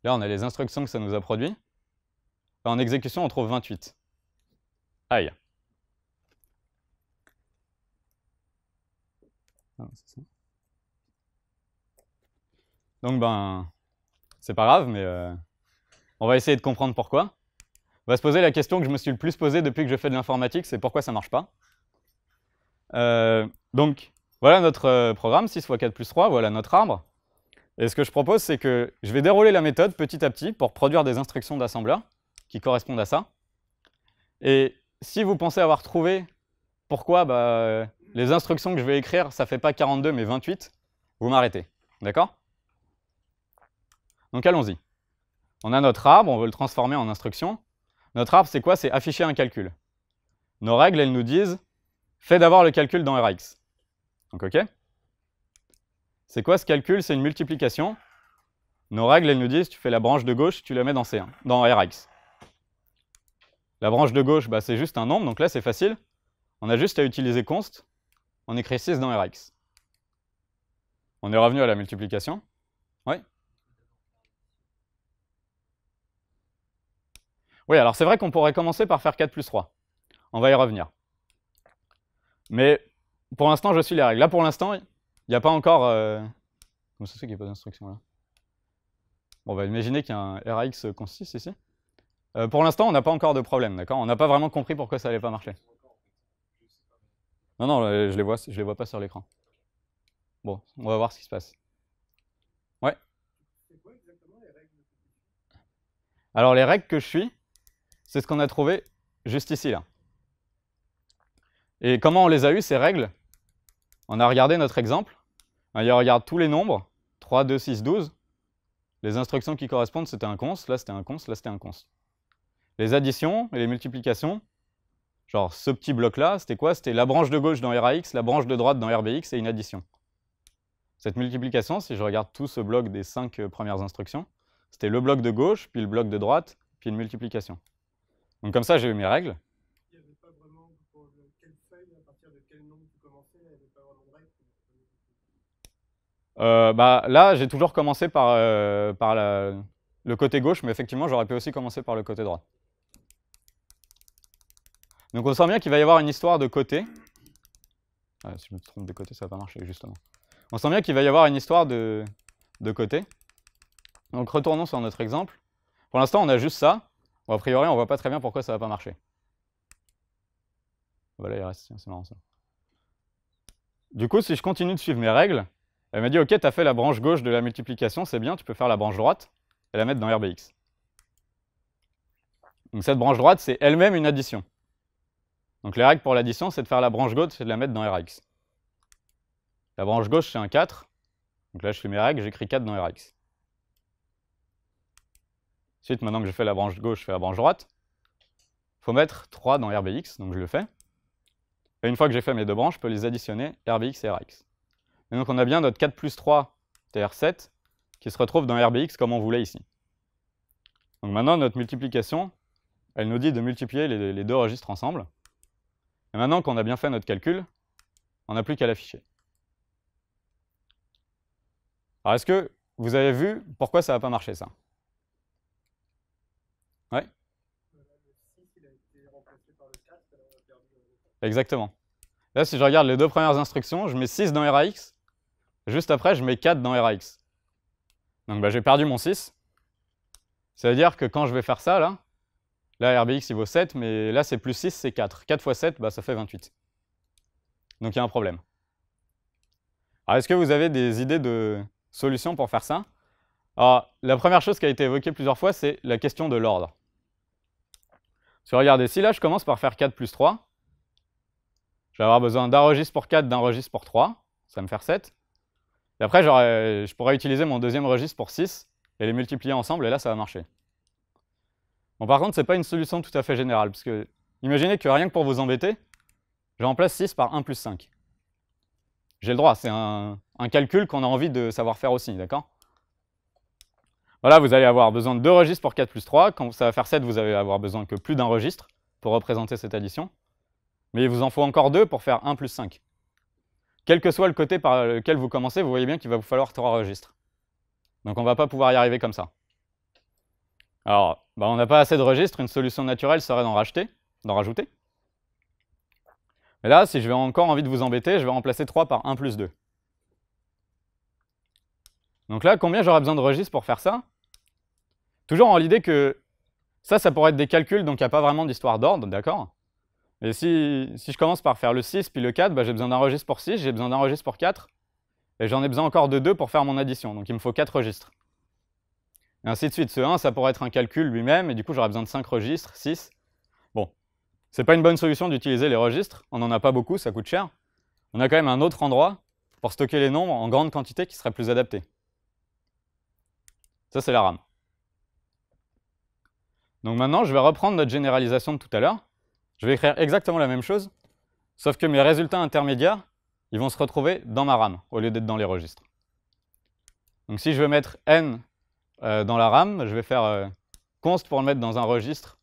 Là on a les instructions que ça nous a produit. En exécution on trouve 28. Aïe. Donc ben, c'est pas grave, mais on va essayer de comprendre pourquoi. On va se poser la question que je me suis le plus posée depuis que je fais de l'informatique, c'est pourquoi ça marche pas. Donc voilà notre programme, 6 fois 4 plus 3, voilà notre arbre. Et ce que je propose, c'est que je vais dérouler la méthode petit à petit pour produire des instructions d'assembleur qui correspondent à ça. Et si vous pensez avoir trouvé pourquoi les instructions que je vais écrire, ça ne fait pas 42 mais 28, vous m'arrêtez. D'accord? Donc allons-y. On a notre arbre, on veut le transformer en instruction. Notre arbre, c'est quoi? C'est afficher un calcul. Nos règles, elles nous disent, fais d'abord le calcul dans RAX. Donc ok? C'est quoi ce calcul? C'est une multiplication. Nos règles, elles nous disent, tu fais la branche de gauche, tu la mets dans C1, dans RAX. La branche de gauche, bah, c'est juste un nombre, donc là c'est facile. On a juste à utiliser const, on écrit 6 dans RAX. On est revenu à la multiplication. Oui? Oui, alors c'est vrai qu'on pourrait commencer par faire 4 plus 3. On va y revenir. Mais pour l'instant, je suis les règles. Là, pour l'instant, il n'y a pas encore... Comment ça se fait qu'il n'y a pas d'instruction là? Bon, on va imaginer qu'il y a un RAX const 6 ici. Pour l'instant, on n'a pas encore de problème, d'accord? On n'a pas vraiment compris pourquoi ça n'allait pas marcher. Non, je les vois pas sur l'écran. Bon, on va voir ce qui se passe. Ouais. C'est quoi exactement les règles? Alors, les règles que je suis, c'est ce qu'on a trouvé juste ici, là. Et comment on les a eues, ces règles? On a regardé notre exemple. Il regarde tous les nombres, 3, 2, 6, 12. Les instructions qui correspondent, c'était un const, là c'était un const, là c'était un const. Les additions et les multiplications, genre ce petit bloc-là, c'était quoi? C'était la branche de gauche dans RAX, la branche de droite dans RBX et une addition. Cette multiplication, si je regarde tout ce bloc des 5 premières instructions, c'était le bloc de gauche, puis le bloc de droite, puis une multiplication. Donc comme ça, j'ai eu mes règles. Il n'y avait pas vraiment pour quelle feuille, à partir de quel nombre tu commençais, il n'y avait pas vraiment de règle. Bah, là, j'ai toujours commencé par, le côté gauche, mais effectivement, j'aurais pu aussi commencer par le côté droit. Donc on sent bien qu'il va y avoir une histoire de côté. Ah, si je me trompe de côté, ça va pas marcher, justement. On sent bien qu'il va y avoir une histoire de côté. Donc retournons sur notre exemple. Pour l'instant, on a juste ça. Bon, a priori, on voit pas très bien pourquoi ça va pas marcher. Voilà, il reste, c'est marrant ça. Du coup, si je continue de suivre mes règles, elle m'a dit, ok, tu as fait la branche gauche de la multiplication, c'est bien, tu peux faire la branche droite et la mettre dans RBX. Donc cette branche droite, c'est elle-même une addition. Donc les règles pour l'addition, c'est de faire la branche gauche et de la mettre dans RX. La branche gauche, c'est un 4. Donc là, je fais mes règles, j'écris 4 dans RX. Ensuite, maintenant que j'ai fait la branche gauche, je fais la branche droite. Il faut mettre 3 dans RBX, donc je le fais. Et une fois que j'ai fait mes deux branches, je peux les additionner, RBX et RX. Et donc on a bien notre 4 plus 3, c'est-à-dire 7, qui se retrouve dans RBX comme on voulait ici. Donc maintenant, notre multiplication, elle nous dit de multiplier les deux registres ensemble. Et maintenant qu'on a bien fait notre calcul, on n'a plus qu'à l'afficher. Alors est-ce que vous avez vu pourquoi ça n'a pas marché ça? Ouais. Le 6, il a été remplacé par le 4, alors on a perdu le 4. Exactement. Là, si je regarde les deux premières instructions, je mets 6 dans RAX. Juste après, je mets 4 dans RAX. Donc bah, j'ai perdu mon 6. Ça veut dire que quand je vais faire ça, là RBX il vaut 7, mais là c'est plus 6, c'est 4. 4 fois 7, bah, ça fait 28. Donc il y a un problème. Alors est-ce que vous avez des idées de solutions pour faire ça? Alors, la première chose qui a été évoquée plusieurs fois, c'est la question de l'ordre. Si vous regardez, si là je commence par faire 4 plus 3, je vais avoir besoin d'un registre pour 4, d'un registre pour 3, ça va me faire 7. Et après, je pourrais utiliser mon deuxième registre pour 6 et les multiplier ensemble, et là, ça va marcher. Bon, par contre, ce n'est pas une solution tout à fait générale, parce que imaginez que rien que pour vous embêter, je remplace 6 par 1 plus 5. J'ai le droit, c'est un calcul qu'on a envie de savoir faire aussi, d'accord? Voilà, vous allez avoir besoin de deux registres pour 4 plus 3. Quand ça va faire 7, vous allez avoir besoin que plus d'un registre pour représenter cette addition. Mais il vous en faut encore deux pour faire 1 plus 5. Quel que soit le côté par lequel vous commencez, vous voyez bien qu'il va vous falloir 3 registres. Donc on ne va pas pouvoir y arriver comme ça. Alors, on n'a pas assez de registres, une solution naturelle serait d'en rajouter. Mais là, si je vais encore envie de vous embêter, je vais remplacer 3 par 1 plus 2. Donc là, combien j'aurai besoin de registres pour faire ça? Toujours en l'idée que ça pourrait être des calculs, donc il n'y a pas vraiment d'histoire d'ordre, d'accord? Et si je commence par faire le 6 puis le 4, j'ai besoin d'un registre pour 6, j'ai besoin d'un registre pour 4, et j'en ai besoin encore de 2 pour faire mon addition, donc il me faut 4 registres. Et ainsi de suite. Ce 1, ça pourrait être un calcul lui-même, et du coup j'aurais besoin de 5 registres, 6. Bon, c'est pas une bonne solution d'utiliser les registres, on n'en a pas beaucoup, ça coûte cher. On a quand même un autre endroit pour stocker les nombres en grande quantité qui serait plus adapté. Ça, c'est la RAM. Donc maintenant, je vais reprendre notre généralisation de tout à l'heure. Je vais écrire exactement la même chose, sauf que mes résultats intermédiaires, ils vont se retrouver dans ma RAM, au lieu d'être dans les registres. Donc si je veux mettre n dans la RAM, je vais faire const pour le mettre dans un registre,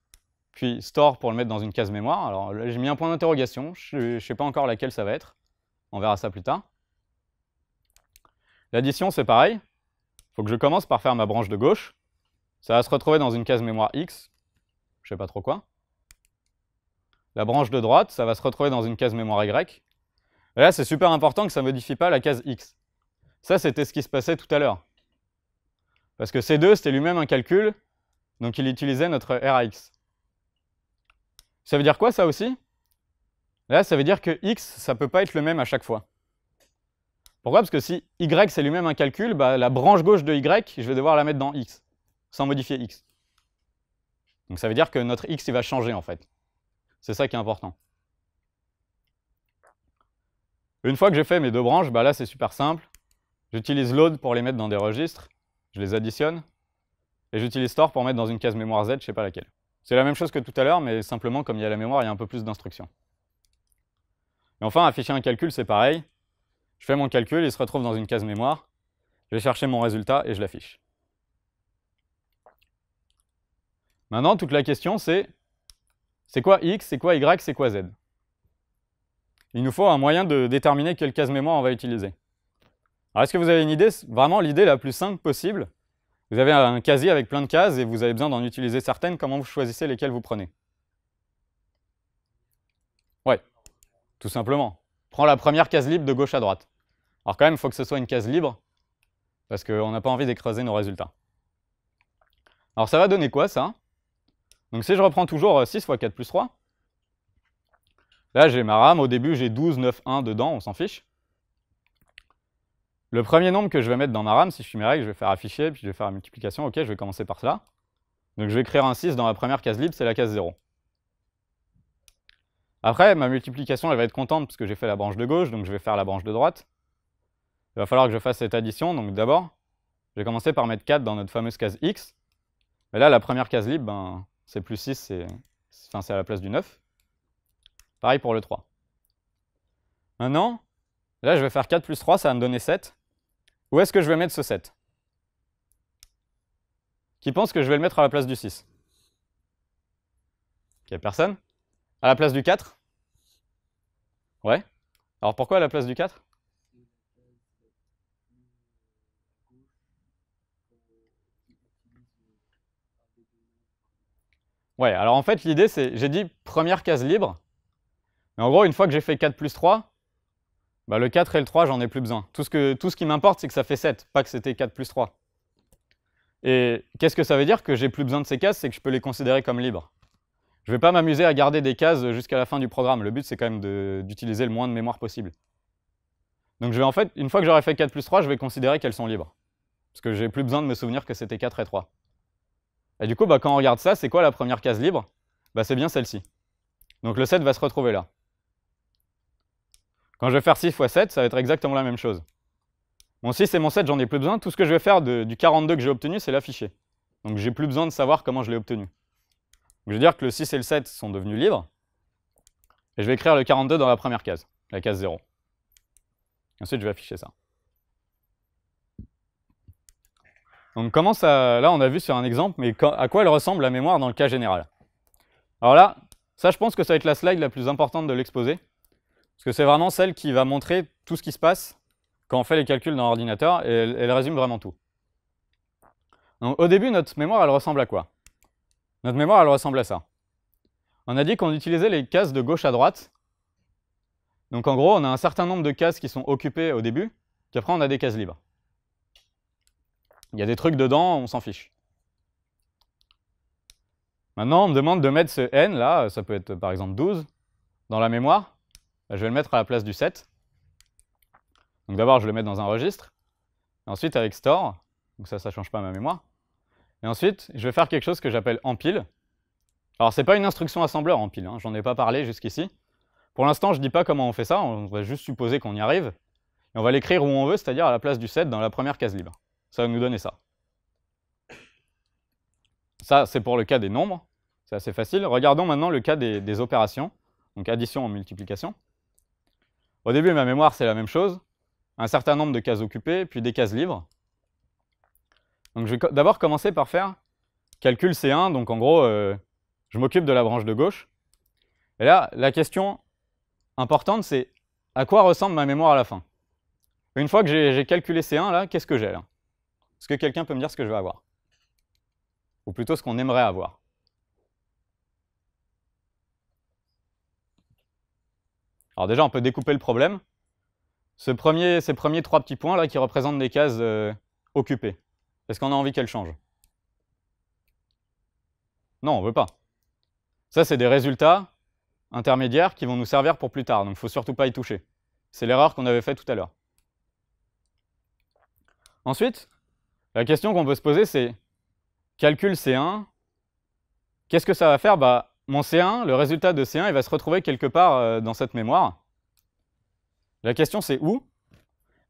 puis store pour le mettre dans une case mémoire. Alors là, j'ai mis un point d'interrogation, je ne sais pas encore laquelle ça va être. On verra ça plus tard. L'addition, c'est pareil. Il faut que je commence par faire ma branche de gauche. Ça va se retrouver dans une case mémoire X, je ne sais pas trop quoi. La branche de droite, ça va se retrouver dans une case mémoire Y. Et là, c'est super important que ça ne modifie pas la case X. Ça, c'était ce qui se passait tout à l'heure. Parce que C2, c'était lui-même un calcul, donc il utilisait notre RAX. Ça veut dire quoi, ça aussi? Là, ça veut dire que X, ça ne peut pas être le même à chaque fois. Pourquoi? Parce que si Y, c'est lui-même un calcul, la branche gauche de Y, je vais devoir la mettre dans X, sans modifier X. Donc ça veut dire que notre X, il va changer, en fait. C'est ça qui est important. Une fois que j'ai fait mes deux branches, là, c'est super simple. J'utilise load pour les mettre dans des registres. je les additionne, et j'utilise store pour mettre dans une case mémoire Z, je ne sais pas laquelle. C'est la même chose que tout à l'heure, mais simplement, comme il y a la mémoire, il y a un peu plus d'instructions. Et enfin, afficher un calcul, c'est pareil. Je fais mon calcul, il se retrouve dans une case mémoire, je vais chercher mon résultat et je l'affiche. Maintenant, toute la question, c'est quoi X, c'est quoi Y, c'est quoi Z? Il nous faut un moyen de déterminer quelle case mémoire on va utiliser. Alors, est-ce que vous avez une idée? Vraiment, l'idée la plus simple possible. Vous avez un casier avec plein de cases et vous avez besoin d'en utiliser certaines. Comment vous choisissez lesquelles vous prenez? Ouais, tout simplement. Prends la première case libre de gauche à droite. Alors quand même, il faut que ce soit une case libre, parce qu'on n'a pas envie d'écraser nos résultats. Alors ça va donner quoi, ça? Donc si je reprends toujours 6 fois 4 plus 3, là j'ai ma RAM, au début j'ai 12, 9, 1 dedans, on s'en fiche. Le premier nombre que je vais mettre dans ma RAM, si je suis mes règles, je vais faire afficher, puis je vais faire la multiplication, ok, je vais commencer par cela. Donc je vais écrire un 6 dans la première case libre, c'est la case 0. Après, ma multiplication, elle va être contente, parce que j'ai fait la branche de gauche, donc je vais faire la branche de droite. Il va falloir que je fasse cette addition, donc d'abord, je vais commencer par mettre 4 dans notre fameuse case X. Mais là, la première case libre, ben, c'est plus 6, c'est à la place du 9. Pareil pour le 3. Maintenant, là, je vais faire 4 plus 3, ça va me donner 7. Où est-ce que je vais mettre ce 7? Qui pense que je vais le mettre à la place du 6? Il n'y a personne? À la place du 4? Ouais. Alors pourquoi à la place du 4? Ouais, alors en fait, l'idée, c'est, j'ai dit première case libre. Mais en gros, une fois que j'ai fait 4 plus 3, bah, le 4 et le 3, j'en ai plus besoin. Tout ce qui m'importe, c'est que ça fait 7, pas que c'était 4 plus 3. Et qu'est-ce que ça veut dire que j'ai plus besoin de ces cases? C'est que je peux les considérer comme libres. Je ne vais pas m'amuser à garder des cases jusqu'à la fin du programme. Le but, c'est quand même d'utiliser le moins de mémoire possible. Donc je vais en fait, une fois que j'aurai fait 4 plus 3, je vais considérer qu'elles sont libres. Parce que j'ai plus besoin de me souvenir que c'était 4 et 3. Et du coup, bah, quand on regarde ça, c'est quoi la première case libre? Bah, c'est bien celle-ci. Donc le 7 va se retrouver là. Quand je vais faire 6 fois 7, ça va être exactement la même chose. Mon 6 et mon 7, j'en ai plus besoin. Tout ce que je vais faire du 42 que j'ai obtenu, c'est l'afficher. Donc j'ai plus besoin de savoir comment je l'ai obtenu. Donc, je vais dire que le 6 et le 7 sont devenus libres. Et je vais écrire le 42 dans la première case, la case 0. Ensuite, je vais afficher ça. Donc comment ça... Là, on a vu sur un exemple, mais à quoi elle ressemble la mémoire dans le cas général? Alors là, ça, je pense que ça va être la slide la plus importante de l'exposé. Parce que c'est vraiment celle qui va montrer tout ce qui se passe quand on fait les calculs dans l'ordinateur, et elle résume vraiment tout. Donc, au début, notre mémoire, elle ressemble à quoi? Notre mémoire, elle ressemble à ça. On a dit qu'on utilisait les cases de gauche à droite. Donc en gros, on a un certain nombre de cases qui sont occupées au début, puis après on a des cases libres. Il y a des trucs dedans, on s'en fiche. Maintenant, on me demande de mettre ce n, là, ça peut être par exemple 12, dans la mémoire. Je vais le mettre à la place du 7. Donc d'abord, je le mets dans un registre. Et ensuite, avec store, donc ça ne change pas ma mémoire. Et ensuite, je vais faire quelque chose que j'appelle empile. Alors, ce n'est pas une instruction assembleur empile, hein, j'en ai pas parlé jusqu'ici. Pour l'instant, je ne dis pas comment on fait ça, on va juste supposer qu'on y arrive. Et on va l'écrire où on veut, c'est-à-dire à la place du 7 dans la première case libre. Ça va nous donner ça. Ça, c'est pour le cas des nombres. C'est assez facile. Regardons maintenant le cas des opérations. Donc addition en multiplication. Au début, ma mémoire, c'est la même chose. Un certain nombre de cases occupées, puis des cases libres. Donc je vais d'abord commencer par faire calcul C1. Donc en gros, je m'occupe de la branche de gauche. Et là, la question importante, c'est à quoi ressemble ma mémoire à la fin? Une fois que j'ai calculé C1, là, qu'est-ce que j'ai là? Est-ce que quelqu'un peut me dire ce que je vais avoir? Ou plutôt ce qu'on aimerait avoir? Alors déjà, on peut découper le problème. Ces premiers 3 petits points là qui représentent des cases occupées. Est-ce qu'on a envie qu'elles changent? Non, on ne veut pas. Ça, c'est des résultats intermédiaires qui vont nous servir pour plus tard, donc il ne faut surtout pas y toucher. C'est l'erreur qu'on avait faite tout à l'heure. Ensuite, la question qu'on peut se poser, c'est calcul C1. Qu'est-ce que ça va faire? Bah, mon C1, le résultat de C1, il va se retrouver quelque part dans cette mémoire. La question, c'est où?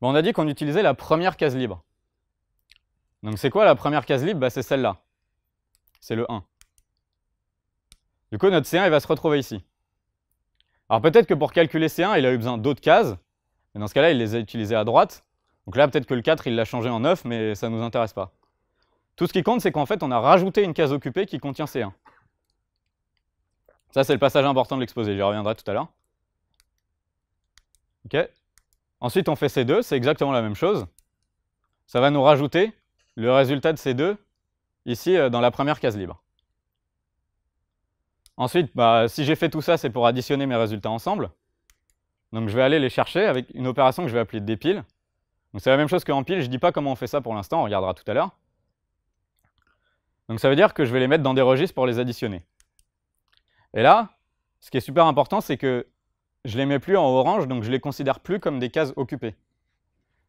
Bon, on a dit qu'on utilisait la première case libre. Donc c'est quoi la première case libre? Bah, c'est celle-là. C'est le 1. Du coup, notre C1 il va se retrouver ici. Alors peut-être que pour calculer C1, il a eu besoin d'autres cases. Et dans ce cas-là, il les a utilisées à droite. Donc là, peut-être que le 4, il l'a changé en 9, mais ça ne nous intéresse pas. Tout ce qui compte, c'est qu'en fait, on a rajouté une case occupée qui contient C1. Ça, c'est le passage important de l'exposé. J'y reviendrai tout à l'heure. OK. Ensuite, on fait C2. C'est exactement la même chose. Ça va nous rajouter le résultat de C2 ici dans la première case libre. Ensuite, bah, si j'ai fait tout ça, c'est pour additionner mes résultats ensemble. Donc je vais aller les chercher avec une opération que je vais appeler dépile. Donc c'est la même chose qu'en pile, je ne dis pas comment on fait ça pour l'instant, on regardera tout à l'heure. Donc ça veut dire que je vais les mettre dans des registres pour les additionner. Et là, ce qui est super important, c'est que je ne les mets plus en orange, donc je ne les considère plus comme des cases occupées.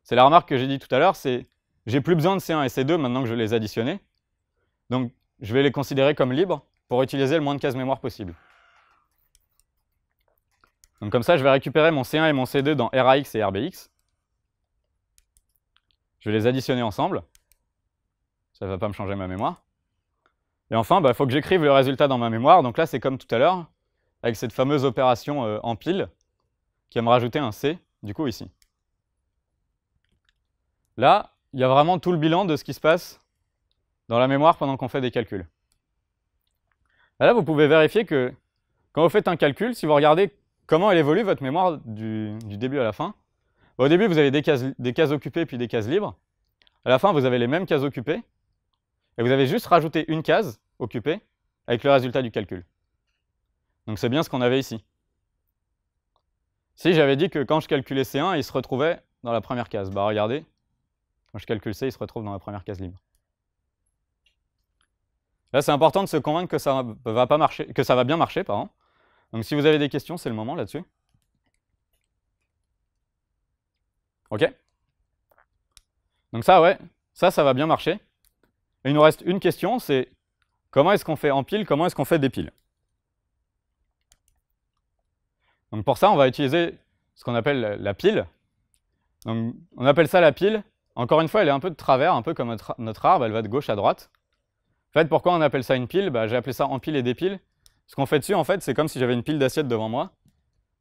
C'est la remarque que j'ai dit tout à l'heure, c'est j'ai plus besoin de C1 et C2 maintenant que je les ai additionnés. Donc je vais les considérer comme libres pour utiliser le moins de cases mémoire possible. Donc comme ça, je vais récupérer mon C1 et mon C2 dans RAX et RBX. Je vais les additionner ensemble. Ça ne va pas me changer ma mémoire. Et enfin, il faut que j'écrive le résultat dans ma mémoire. Donc là, c'est comme tout à l'heure, avec cette fameuse opération en pile, qui va me rajouter un C, du coup, ici. Là, il y a vraiment tout le bilan de ce qui se passe dans la mémoire pendant qu'on fait des calculs. Et là, vous pouvez vérifier que quand vous faites un calcul, si vous regardez comment elle évolue, votre mémoire, du début à la fin, au début, vous avez des cases occupées puis des cases libres. À la fin, vous avez les mêmes cases occupées. Et vous avez juste rajouté une case occupée avec le résultat du calcul. Donc c'est bien ce qu'on avait ici. Si j'avais dit que quand je calculais C1, il se retrouvait dans la première case. Bah regardez, quand je calcule C, il se retrouve dans la première case libre. Là, c'est important de se convaincre que ça va pas marcher, que ça va bien marcher, pardon. Donc si vous avez des questions, c'est le moment là-dessus. OK. Donc ça, ouais, ça va bien marcher. Et il nous reste une question, c'est comment est-ce qu'on fait en pile, comment est-ce qu'on fait des piles? Donc pour ça, on va utiliser ce qu'on appelle la pile. Donc on appelle ça la pile. Encore une fois, elle est un peu de travers, un peu comme notre arbre, elle va de gauche à droite. En fait, pourquoi on appelle ça une pile? J'ai appelé ça empile et dépile. Ce qu'on fait dessus, en fait, c'est comme si j'avais une pile d'assiettes devant moi.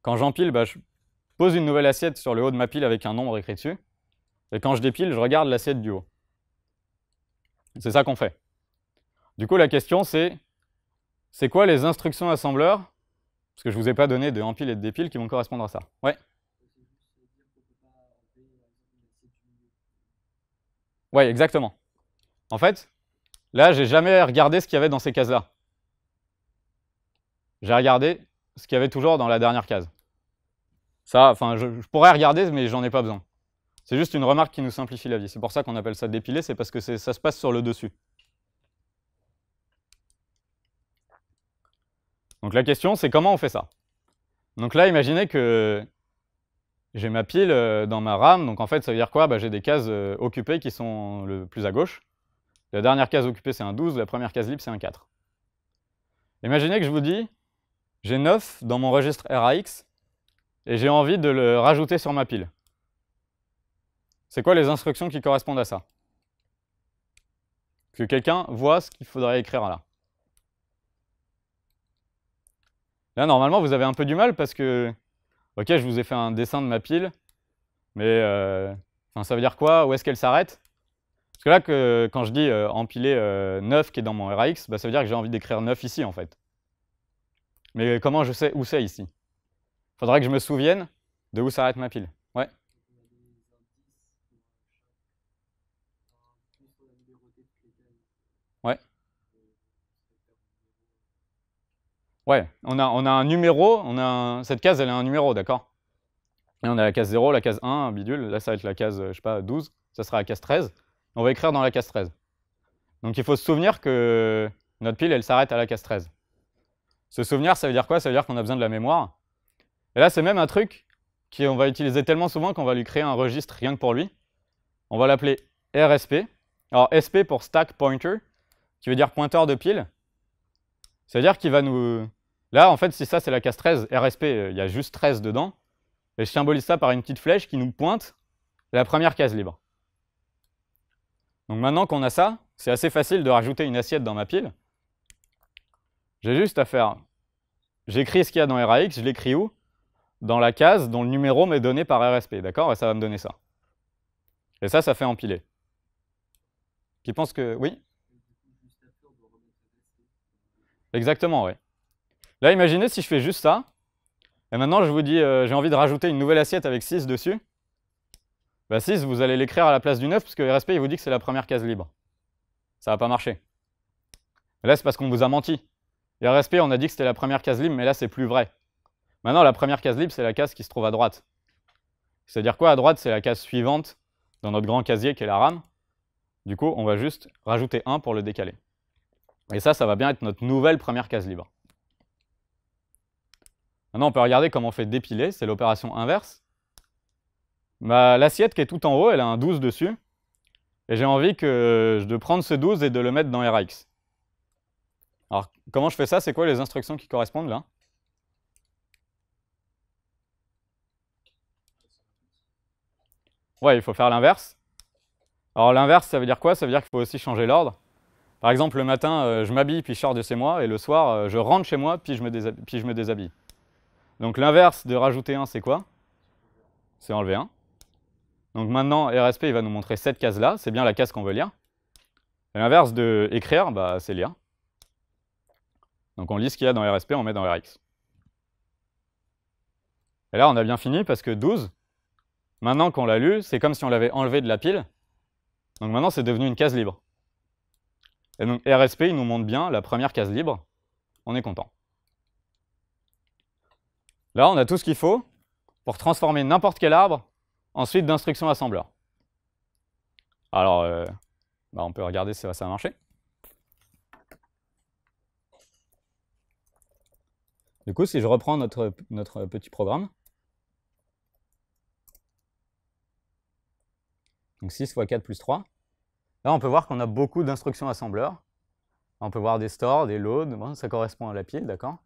Quand j'empile, je pose une nouvelle assiette sur le haut de ma pile avec un nombre écrit dessus. Et quand je dépile, je regarde l'assiette du haut. C'est ça qu'on fait. Du coup, la question, c'est quoi les instructions assembleurs? Parce que je ne vous ai pas donné de empile et de dépile qui vont correspondre à ça. Ouais. Ouais, exactement. En fait, là, j'ai jamais regardé ce qu'il y avait dans ces cases-là. J'ai regardé ce qu'il y avait toujours dans la dernière case. Ça, enfin, je pourrais regarder, mais j'en ai pas besoin. C'est juste une remarque qui nous simplifie la vie. C'est pour ça qu'on appelle ça dépiler, c'est parce que ça se passe sur le dessus. Donc la question, c'est comment on fait ça? Donc là, imaginez que j'ai ma pile dans ma RAM. Donc en fait, ça veut dire quoi? J'ai des cases occupées qui sont le plus à gauche. La dernière case occupée, c'est un 12. La première case libre, c'est un 4. Imaginez que je vous dis, j'ai 9 dans mon registre RAX et j'ai envie de le rajouter sur ma pile. C'est quoi les instructions qui correspondent à ça? Que quelqu'un voit ce qu'il faudrait écrire là. Là, normalement, vous avez un peu du mal parce que, ok, je vous ai fait un dessin de ma pile, mais ça veut dire quoi? Où est-ce qu'elle s'arrête? Parce que là, quand je dis empiler 9 qui est dans mon RAX, ça veut dire que j'ai envie d'écrire 9 ici, en fait. Mais comment je sais où c'est ici? Il faudrait que je me souvienne de où s'arrête ma pile. Ouais. Ouais. Ouais, on a un numéro, cette case, elle a un numéro, d'accord? Et on a la case 0, la case 1, bidule, là ça va être la case, je sais pas, 12, ça sera la case 13. On va écrire dans la case 13. Donc il faut se souvenir que notre pile, elle s'arrête à la case 13. Se souvenir, ça veut dire quoi? Ça veut dire qu'on a besoin de la mémoire. Et là, c'est même un truc qu'on va utiliser tellement souvent qu'on va lui créer un registre rien que pour lui. On va l'appeler RSP. Alors SP pour Stack Pointer, qui veut dire pointeur de pile. Ça veut dire qu'il va nous... Là, en fait, si ça, c'est la case 13, RSP, il y a juste 13 dedans. Et je symbolise ça par une petite flèche qui nous pointe la première case libre. Donc maintenant qu'on a ça, c'est assez facile de rajouter une assiette dans ma pile. J'ai juste à faire, j'écris ce qu'il y a dans RAX, je l'écris où? Dans la case dont le numéro m'est donné par RSP, d'accord? Et ça va me donner ça. Et ça fait empiler. Qui pense que... Oui? Exactement, oui. Là, imaginez si je fais juste ça, et maintenant je vous dis, j'ai envie de rajouter une nouvelle assiette avec 6 dessus. Bah 6, vous allez l'écrire à la place du 9, parce que RSP, il vous dit que c'est la première case libre. Ça va pas marcher. Et là, c'est parce qu'on vous a menti. Et RSP, on a dit que c'était la première case libre, mais là, c'est plus vrai. Maintenant, la première case libre, c'est la case qui se trouve à droite. C'est-à-dire quoi? À droite, c'est la case suivante dans notre grand casier qui est la RAM. Du coup, on va juste rajouter 1 pour le décaler. Et ça va bien être notre nouvelle première case libre. Maintenant, on peut regarder comment on fait dépiler, c'est l'opération inverse. L'assiette qui est tout en haut, elle a un 12 dessus. Et j'ai envie de prendre ce 12 et de le mettre dans RAX. Alors, comment je fais ça? C'est quoi les instructions qui correspondent là? Ouais, il faut faire l'inverse. Alors l'inverse, ça veut dire quoi? Ça veut dire qu'il faut aussi changer l'ordre. Par exemple, le matin, je m'habille, puis je sors de chez moi, et le soir, je rentre chez moi, puis je me déshabille. Donc l'inverse de rajouter 1, c'est quoi? C'est enlever 1. Donc maintenant, RSP, il va nous montrer cette case-là, c'est bien la case qu'on veut lire. Et l'inverse de écrire, bah, c'est lire. Donc on lit ce qu'il y a dans RSP, on met dans RX. Et là, on a bien fini, parce que 12, maintenant qu'on l'a lu, c'est comme si on l'avait enlevé de la pile. Donc maintenant, c'est devenu une case libre. Et donc RSP, il nous montre bien la première case libre. On est content. Là, on a tout ce qu'il faut pour transformer n'importe quel arbre en suite d'instructions assembleur. Alors, on peut regarder si ça va marcher. Du coup, si je reprends notre petit programme, donc 6 fois 4 plus 3, là, on peut voir qu'on a beaucoup d'instructions assembleurs. On peut voir des stores, des loads, bon, ça correspond à la pile, d'accord?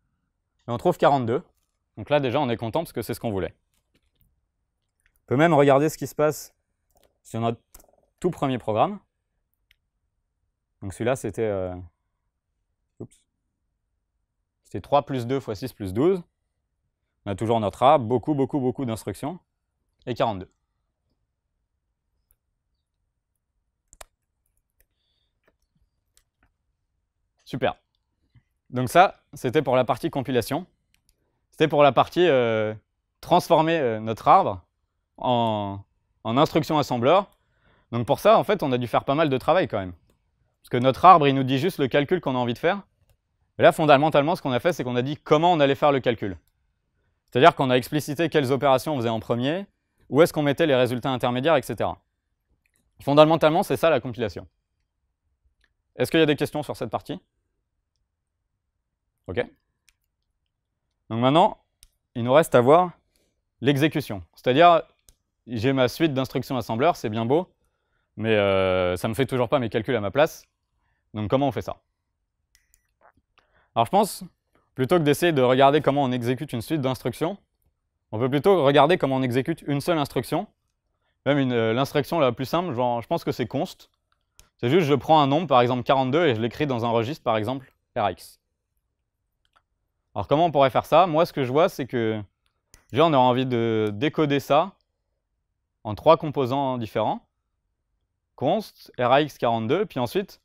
Et on trouve 42. Donc là, déjà, on est content parce que c'est ce qu'on voulait. On peut même regarder ce qui se passe sur notre tout premier programme. Donc celui-là, c'était 3 plus 2 fois 6 plus 12. On a toujours notre arbre, beaucoup d'instructions, et 42. Super. Donc ça, c'était pour la partie compilation. C'était pour la partie transformer notre arbre en instruction assembleur. Donc pour ça, en fait, on a dû faire pas mal de travail quand même. Parce que notre arbre, il nous dit juste le calcul qu'on a envie de faire. Et là, fondamentalement, ce qu'on a fait, c'est qu'on a dit comment on allait faire le calcul. C'est-à-dire qu'on a explicité quelles opérations on faisait en premier, où est-ce qu'on mettait les résultats intermédiaires, etc. Fondamentalement, c'est ça la compilation. Est-ce qu'il y a des questions sur cette partie? OK. Donc maintenant, il nous reste à voir l'exécution. C'est-à-dire, j'ai ma suite d'instructions assembleurs, c'est bien beau, mais ça ne me fait toujours pas mes calculs à ma place. Donc comment on fait ça? Alors je pense, plutôt que d'essayer de regarder comment on exécute une suite d'instructions, on peut plutôt regarder comment on exécute une seule instruction. Même l'instruction la plus simple, genre, je pense que c'est const. C'est juste, je prends un nombre, par exemple 42, et je l'écris dans un registre, par exemple, RX. Alors comment on pourrait faire ça? Moi, ce que je vois, c'est que déjà, on aura envie de décoder ça en 3 composants différents. Const, RX42, puis ensuite,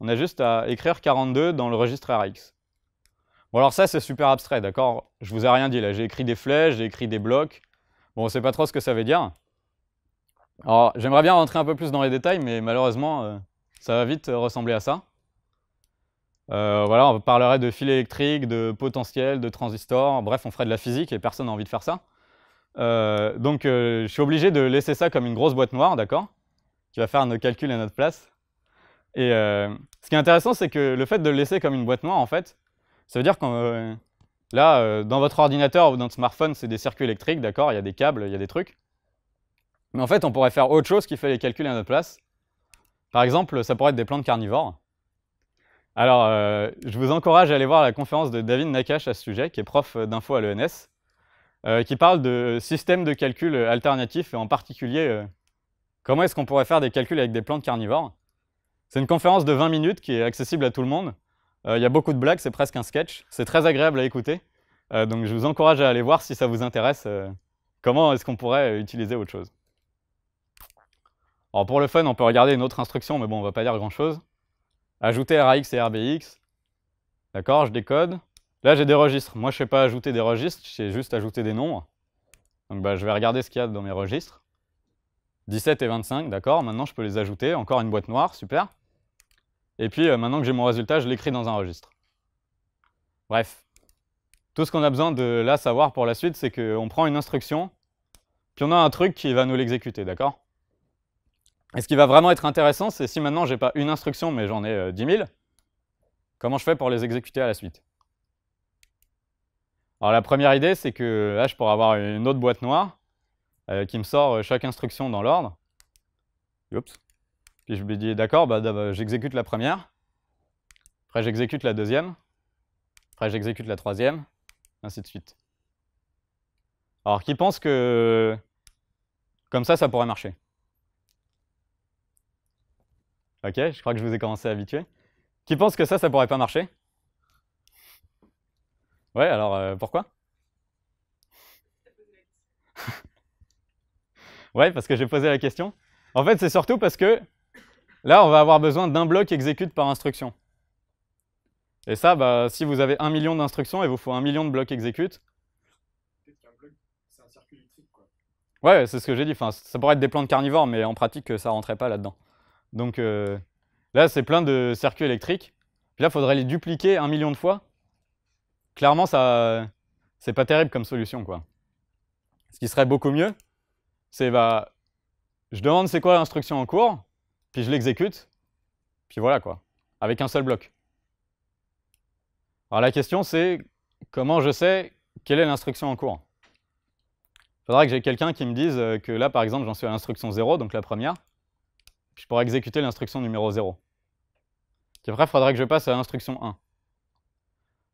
on a juste à écrire 42 dans le registre RX. Bon, alors ça, c'est super abstrait, d'accord? Je vous ai rien dit, là. J'ai écrit des flèches, j'ai écrit des blocs. Bon, on ne sait pas trop ce que ça veut dire. Alors, j'aimerais bien rentrer un peu plus dans les détails, mais malheureusement, ça va vite ressembler à ça. Voilà, on parlerait de fil électrique, de potentiel, de transistor. Bref, on ferait de la physique et personne n'a envie de faire ça. Donc, je suis obligé de laisser ça comme une grosse boîte noire, d'accord? Qui va faire nos calculs à notre place. Et ce qui est intéressant, c'est que le fait de le laisser comme une boîte noire, en fait, ça veut dire que là, dans votre ordinateur ou dans votre smartphone, c'est des circuits électriques, d'accord? Il y a des câbles, il y a des trucs. Mais en fait, on pourrait faire autre chose qui fait les calculs à notre place. Par exemple, ça pourrait être des plantes carnivores. Alors, je vous encourage à aller voir la conférence de David Nakash à ce sujet, qui est prof d'info à l'ENS, qui parle de systèmes de calcul alternatifs, et en particulier, comment est-ce qu'on pourrait faire des calculs avec des plantes carnivores. C'est une conférence de 20 minutes qui est accessible à tout le monde. Il y a beaucoup de blagues, c'est presque un sketch. C'est très agréable à écouter. Donc je vous encourage à aller voir si ça vous intéresse. Comment est-ce qu'on pourrait utiliser autre chose? Alors pour le fun, on peut regarder une autre instruction, mais bon, on va pas dire grand-chose. Ajouter RAX et RBX. D'accord, je décode. Là, j'ai des registres. Moi, je ne sais pas ajouter des registres, je sais juste ajouter des nombres. Donc je vais regarder ce qu'il y a dans mes registres. 17 et 25, d'accord, maintenant je peux les ajouter. Encore une boîte noire, super. Et puis maintenant que j'ai mon résultat, je l'écris dans un registre. Bref. Tout ce qu'on a besoin de là savoir pour la suite, c'est qu'on prend une instruction, puis on a un truc qui va nous l'exécuter, d'accord? Et ce qui va vraiment être intéressant, c'est si maintenant j'ai pas une instruction, mais j'en ai 10 000, comment je fais pour les exécuter à la suite? Alors la première idée, c'est que là, je pourrais avoir une autre boîte noire qui me sort chaque instruction dans l'ordre. Oups. Puis je me dis, d'accord, j'exécute la première. Après, j'exécute la deuxième. Après, j'exécute la troisième. Ainsi de suite. Alors, qui pense que comme ça pourrait marcher? Ok, je crois que je vous ai commencé à habituer. Qui pense que ça pourrait pas marcher? Ouais, alors pourquoi? Ouais, parce que j'ai posé la question. En fait, c'est surtout parce que là, on va avoir besoin d'un bloc exécute par instruction. Et ça, si vous avez 1 million d'instructions, il vous faut 1 million de blocs exécute. Peut-être qu'un bloc, c'est un circuit électrique, quoi. Ouais, c'est ce que j'ai dit. Enfin, ça pourrait être des plantes carnivores, mais en pratique, ça rentrait pas là-dedans. Donc là, c'est plein de circuits électriques. Puis là, il faudrait les dupliquer 1 million de fois. Clairement, ça, c'est pas terrible comme solution, quoi. Ce qui serait beaucoup mieux, c'est je demande c'est quoi l'instruction en cours, puis je l'exécute, puis voilà, quoi, avec un seul bloc. Alors la question, c'est comment je sais quelle est l'instruction en cours? Il faudra que j'ai quelqu'un qui me dise que là, par exemple, j'en suis à l'instruction 0, donc la première, puis je pourrais exécuter l'instruction numéro 0. Puis après, il faudra que je passe à l'instruction 1.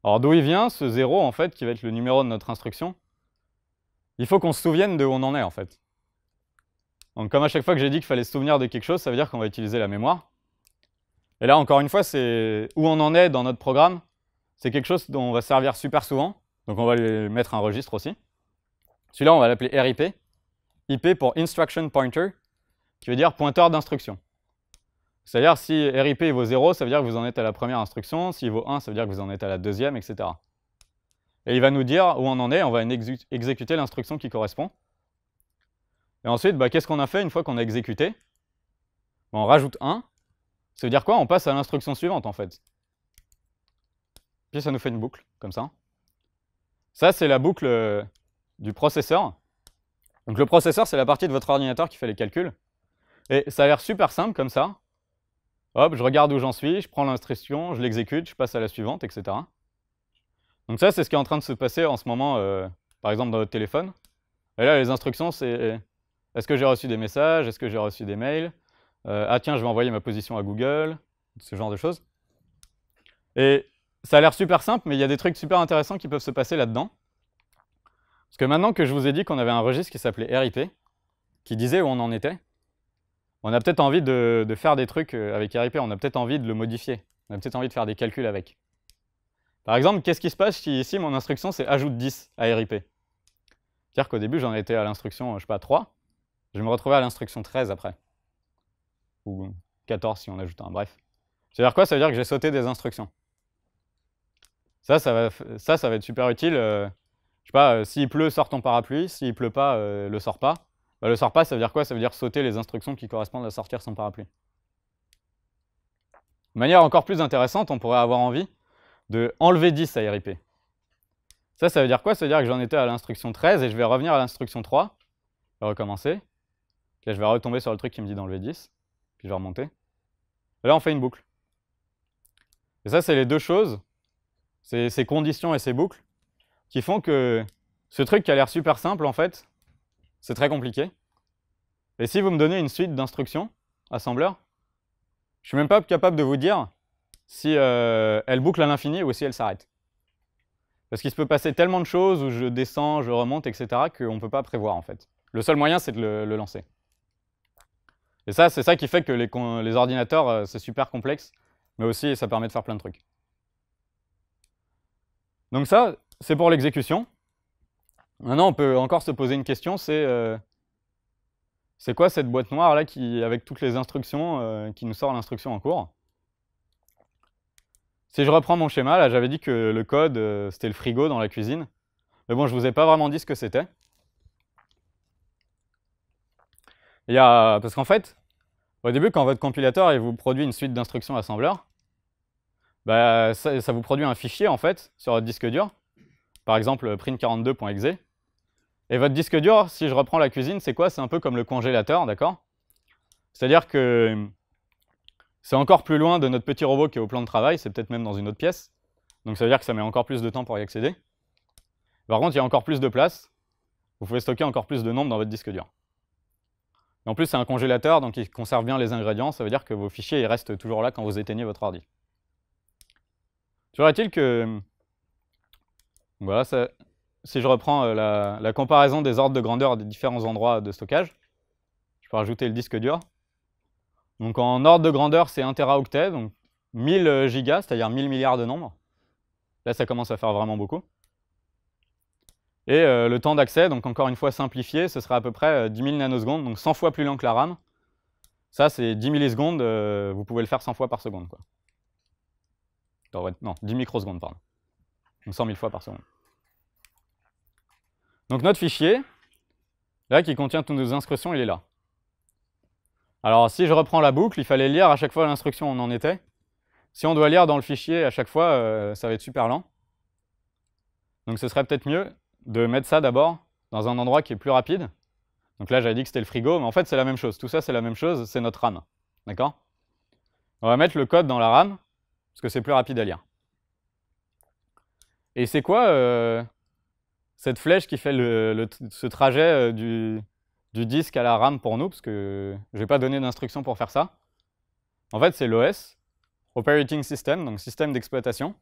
Alors d'où il vient, ce 0, en fait, qui va être le numéro de notre instruction? Il faut qu'on se souvienne de où on en est, en fait. Donc comme à chaque fois que j'ai dit qu'il fallait se souvenir de quelque chose, ça veut dire qu'on va utiliser la mémoire. Et là, encore une fois, c'est où on en est dans notre programme. C'est quelque chose dont on va servir super souvent. Donc on va lui mettre un registre aussi. Celui-là, on va l'appeler RIP. IP pour Instruction Pointer, qui veut dire pointeur d'instruction. C'est-à-dire si RIP vaut 0, ça veut dire que vous en êtes à la première instruction. S'il vaut 1, ça veut dire que vous en êtes à la deuxième, etc. Et il va nous dire où on en est. On va exécuter l'instruction qui correspond. Et ensuite, qu'est-ce qu'on a fait une fois qu'on a exécuté? On rajoute 1. Ça veut dire quoi? On passe à l'instruction suivante, en fait. Puis ça nous fait une boucle, comme ça. Ça, c'est la boucle du processeur. Donc le processeur, c'est la partie de votre ordinateur qui fait les calculs. Et ça a l'air super simple, comme ça. Hop, je regarde où j'en suis, je prends l'instruction, je l'exécute, je passe à la suivante, etc. Donc ça, c'est ce qui est en train de se passer en ce moment, par exemple, dans votre téléphone. Et là, les instructions, c'est est-ce que j'ai reçu des messages? Est-ce que j'ai reçu des mails? Ah tiens, je vais envoyer ma position à Google, ce genre de choses. Et ça a l'air super simple, mais il y a des trucs super intéressants qui peuvent se passer là-dedans. Parce que maintenant que je vous ai dit qu'on avait un registre qui s'appelait RIP, qui disait où on en était, on a peut-être envie de faire des trucs avec RIP, on a peut-être envie de le modifier, on a peut-être envie de faire des calculs avec. Par exemple, qu'est-ce qui se passe si ici mon instruction c'est ajoute 10 à RIP? C'est-à-dire qu'au début j'en étais à l'instruction, je sais pas, 3, je vais me retrouver à l'instruction 13 après. Ou 14 si on ajoute un, bref. Ça veut dire quoi? Ça veut dire que j'ai sauté des instructions. Ça va être super utile. Je sais pas, s'il pleut, sors ton parapluie. S'il pleut pas, le sors pas. Le sors pas, ça veut dire quoi? Ça veut dire sauter les instructions qui correspondent à sortir son parapluie. De manière encore plus intéressante, on pourrait avoir envie de enlever 10 à RIP. Ça veut dire quoi? Ça veut dire que j'en étais à l'instruction 13 et je vais revenir à l'instruction 3. Je vais recommencer. Là, je vais retomber sur le truc qui me dit d'enlever 10. Puis je vais remonter. Et là, on fait une boucle. Et ça, c'est les deux choses, ces conditions et ces boucles, qui font que ce truc qui a l'air super simple, en fait, c'est très compliqué. Et si vous me donnez une suite d'instructions, assembleur, je ne suis même pas capable de vous dire si elle boucle à l'infini ou si elle s'arrête. Parce qu'il se peut passer tellement de choses où je descends, je remonte, etc., qu'on ne peut pas prévoir, en fait. Le seul moyen, c'est de le lancer. Et ça, c'est ça qui fait que les ordinateurs, c'est super complexe, mais aussi ça permet de faire plein de trucs. Donc ça, c'est pour l'exécution. Maintenant, on peut encore se poser une question, c'est quoi cette boîte noire là avec toutes les instructions qui nous sort l'instruction en cours? Si je reprends mon schéma, là j'avais dit que le code, c'était le frigo dans la cuisine. Mais bon, je ne vous ai pas vraiment dit ce que c'était. Parce qu'en fait, au début, quand votre compilateur il vous produit une suite d'instructions assembleur, bah, ça vous produit un fichier en fait sur votre disque dur, par exemple print42.exe. Et votre disque dur, si je reprends la cuisine, c'est quoi? C'est un peu comme le congélateur, d'accord? C'est-à-dire que c'est encore plus loin de notre petit robot qui est au plan de travail, c'est peut-être même dans une autre pièce. Donc ça veut dire que ça met encore plus de temps pour y accéder. Par contre, il y a encore plus de place. Vous pouvez stocker encore plus de nombres dans votre disque dur. Et en plus, c'est un congélateur, donc il conserve bien les ingrédients. Ça veut dire que vos fichiers ils restent toujours là quand vous éteignez votre ordi. Toujours est-il que... Voilà, si je reprends la comparaison des ordres de grandeur des différents endroits de stockage, je peux rajouter le disque dur. Donc en ordre de grandeur, c'est 1 teraoctet, donc 1000 gigas, c'est-à-dire 1000 milliards de nombres. Là, ça commence à faire vraiment beaucoup. Et le temps d'accès, donc encore une fois simplifié, ce sera à peu près 10 000 nanosecondes, donc 100 fois plus lent que la RAM. Ça, c'est 10 millisecondes, vous pouvez le faire 100 fois par seconde, quoi. Non, 10 microsecondes, pardon. Donc 100 000 fois par seconde. Donc notre fichier, là, qui contient toutes nos instructions, il est là. Alors, si je reprends la boucle, il fallait lire à chaque fois l'instruction où on en était. Si on doit lire dans le fichier à chaque fois, ça va être super lent. Donc ce serait peut-être mieux de mettre ça d'abord dans un endroit qui est plus rapide. Donc là, j'avais dit que c'était le frigo, mais en fait, c'est la même chose. Tout ça, c'est la même chose, c'est notre RAM. D'accord? On va mettre le code dans la RAM, parce que c'est plus rapide à lire. Et c'est quoi cette flèche qui fait ce trajet du disque à la RAM pour nous, parce que je n'ai pas donné d'instruction pour faire ça. En fait, c'est l'OS, Operating System, donc système d'exploitation,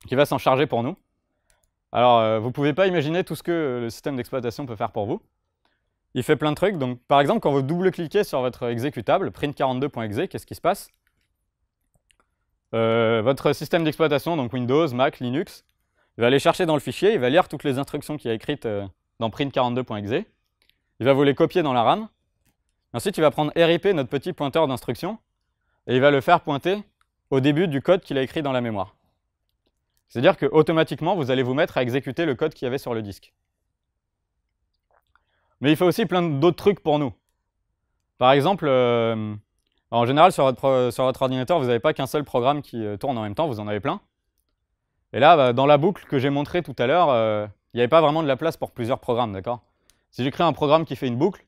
qui va s'en charger pour nous. Alors, vous ne pouvez pas imaginer tout ce que le système d'exploitation peut faire pour vous. Il fait plein de trucs. Donc, par exemple, quand vous double-cliquez sur votre exécutable, print42.exe, qu'est-ce qui se passe? Votre système d'exploitation, donc Windows, Mac, Linux, il va aller chercher dans le fichier, il va lire toutes les instructions qu'il y a écrites dans print42.exe. Il va vous les copier dans la RAM. Ensuite, il va prendre RIP, notre petit pointeur d'instruction, et il va le faire pointer au début du code qu'il a écrit dans la mémoire. C'est-à-dire qu'automatiquement, vous allez vous mettre à exécuter le code qu'il y avait sur le disque. Mais il fait aussi plein d'autres trucs pour nous. Par exemple, en général, sur votre ordinateur, vous n'avez pas qu'un seul programme qui tourne en même temps, vous en avez plein. Et là, dans la boucle que j'ai montrée tout à l'heure, il n'y avait pas vraiment de la place pour plusieurs programmes, d'accord? Si j'écris un programme qui fait une boucle,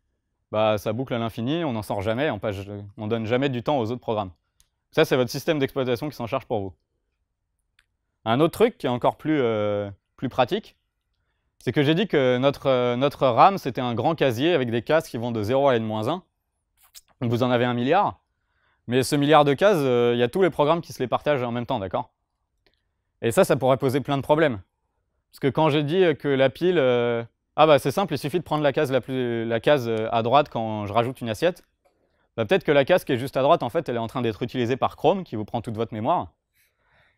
bah, ça boucle à l'infini, on n'en sort jamais, on ne donne jamais du temps aux autres programmes. Ça, c'est votre système d'exploitation qui s'en charge pour vous. Un autre truc qui est encore plus pratique, c'est que j'ai dit que notre RAM, c'était un grand casier avec des cases qui vont de 0 à n-1. Donc vous en avez 1 milliard. Mais ce milliard de cases, il y a tous les programmes qui se les partagent en même temps, d'accord? Et ça pourrait poser plein de problèmes. Parce que quand j'ai dit que la pile... ah bah c'est simple, il suffit de prendre la case à droite quand je rajoute une assiette. Bah, peut-être que la case qui est juste à droite, en fait, elle est en train d'être utilisée par Chrome, qui vous prend toute votre mémoire.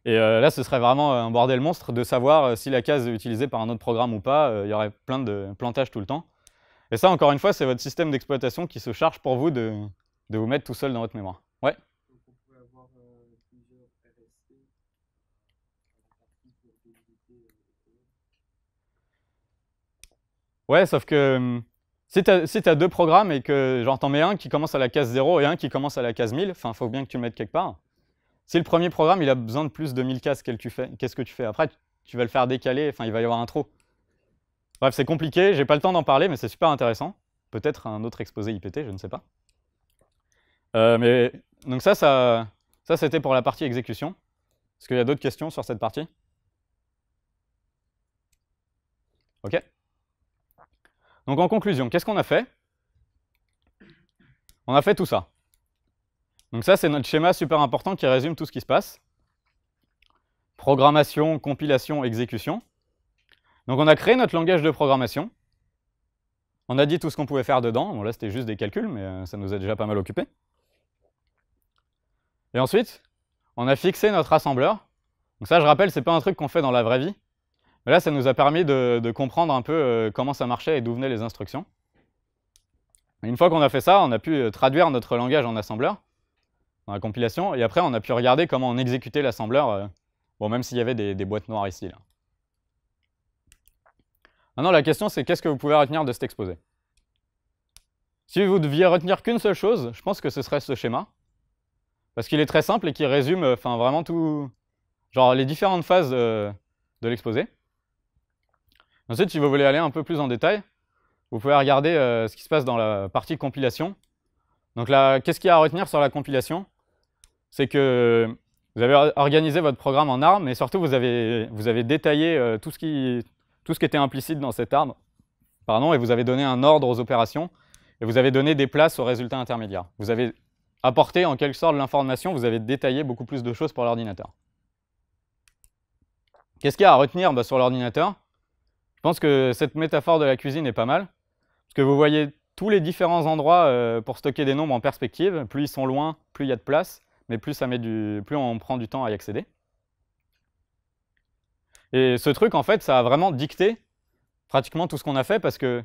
Et là, ce serait vraiment un bordel monstre de savoir si la case est utilisée par un autre programme ou pas. Il y aurait plein de plantages tout le temps. Et ça, encore une fois, c'est votre système d'exploitation qui se charge pour vous de vous mettre tout seul dans votre mémoire. Ouais. Donc on pourrait avoir plusieurs RSC pour éviter Ouais, sauf que si tu as deux programmes et que genre t'en mets un qui commence à la case 0 et un qui commence à la case 1000, enfin, il faut bien que tu le mettes quelque part. Si le premier programme il a besoin de plus de 1000 cases, qu'est-ce que tu fais? Après, tu vas le faire décaler, enfin, il va y avoir un trou. Bref, c'est compliqué, j'ai pas le temps d'en parler, mais c'est super intéressant. Peut-être un autre exposé IPT, je ne sais pas. Donc ça c'était pour la partie exécution. Est-ce qu'il y a d'autres questions sur cette partie? Ok. Donc en conclusion, qu'est-ce qu'on a fait? On a fait tout ça. Donc ça, c'est notre schéma super important qui résume tout ce qui se passe. Programmation, compilation, exécution. Donc on a créé notre langage de programmation. On a dit tout ce qu'on pouvait faire dedans. Bon, là, c'était juste des calculs, mais ça nous a déjà pas mal occupé. Et ensuite, on a fixé notre assembleur. Donc ça, je rappelle, c'est pas un truc qu'on fait dans la vraie vie. Mais là, ça nous a permis de comprendre un peu comment ça marchait et d'où venaient les instructions. Et une fois qu'on a fait ça, on a pu traduire notre langage en assembleur dans la compilation. Et après, on a pu regarder comment on exécutait l'assembleur, bon, même s'il y avait des boîtes noires ici. Là. Maintenant, la question, c'est qu'est-ce que vous pouvez retenir de cet exposé? Si vous deviez retenir qu'une seule chose, je pense que ce serait ce schéma. Parce qu'il est très simple et qu'il résume vraiment tout, genre les différentes phases de l'exposé. Ensuite, si vous voulez aller un peu plus en détail, vous pouvez regarder ce qui se passe dans la partie compilation. Donc là, qu'est-ce qu'il y a à retenir sur la compilation? C'est que vous avez organisé votre programme en arbre, mais surtout vous avez détaillé tout ce qui était implicite dans cet arbre, et vous avez donné un ordre aux opérations, et vous avez donné des places aux résultats intermédiaires. Vous avez apporté en quelque sorte l'information, vous avez détaillé beaucoup plus de choses pour l'ordinateur. Qu'est-ce qu'il y a à retenir sur l'ordinateur? Je pense que cette métaphore de la cuisine est pas mal, parce que vous voyez tous les différents endroits pour stocker des nombres en perspective. Plus ils sont loin, plus il y a de place, mais plus on prend du temps à y accéder. Et ce truc, en fait, ça a vraiment dicté pratiquement tout ce qu'on a fait, parce que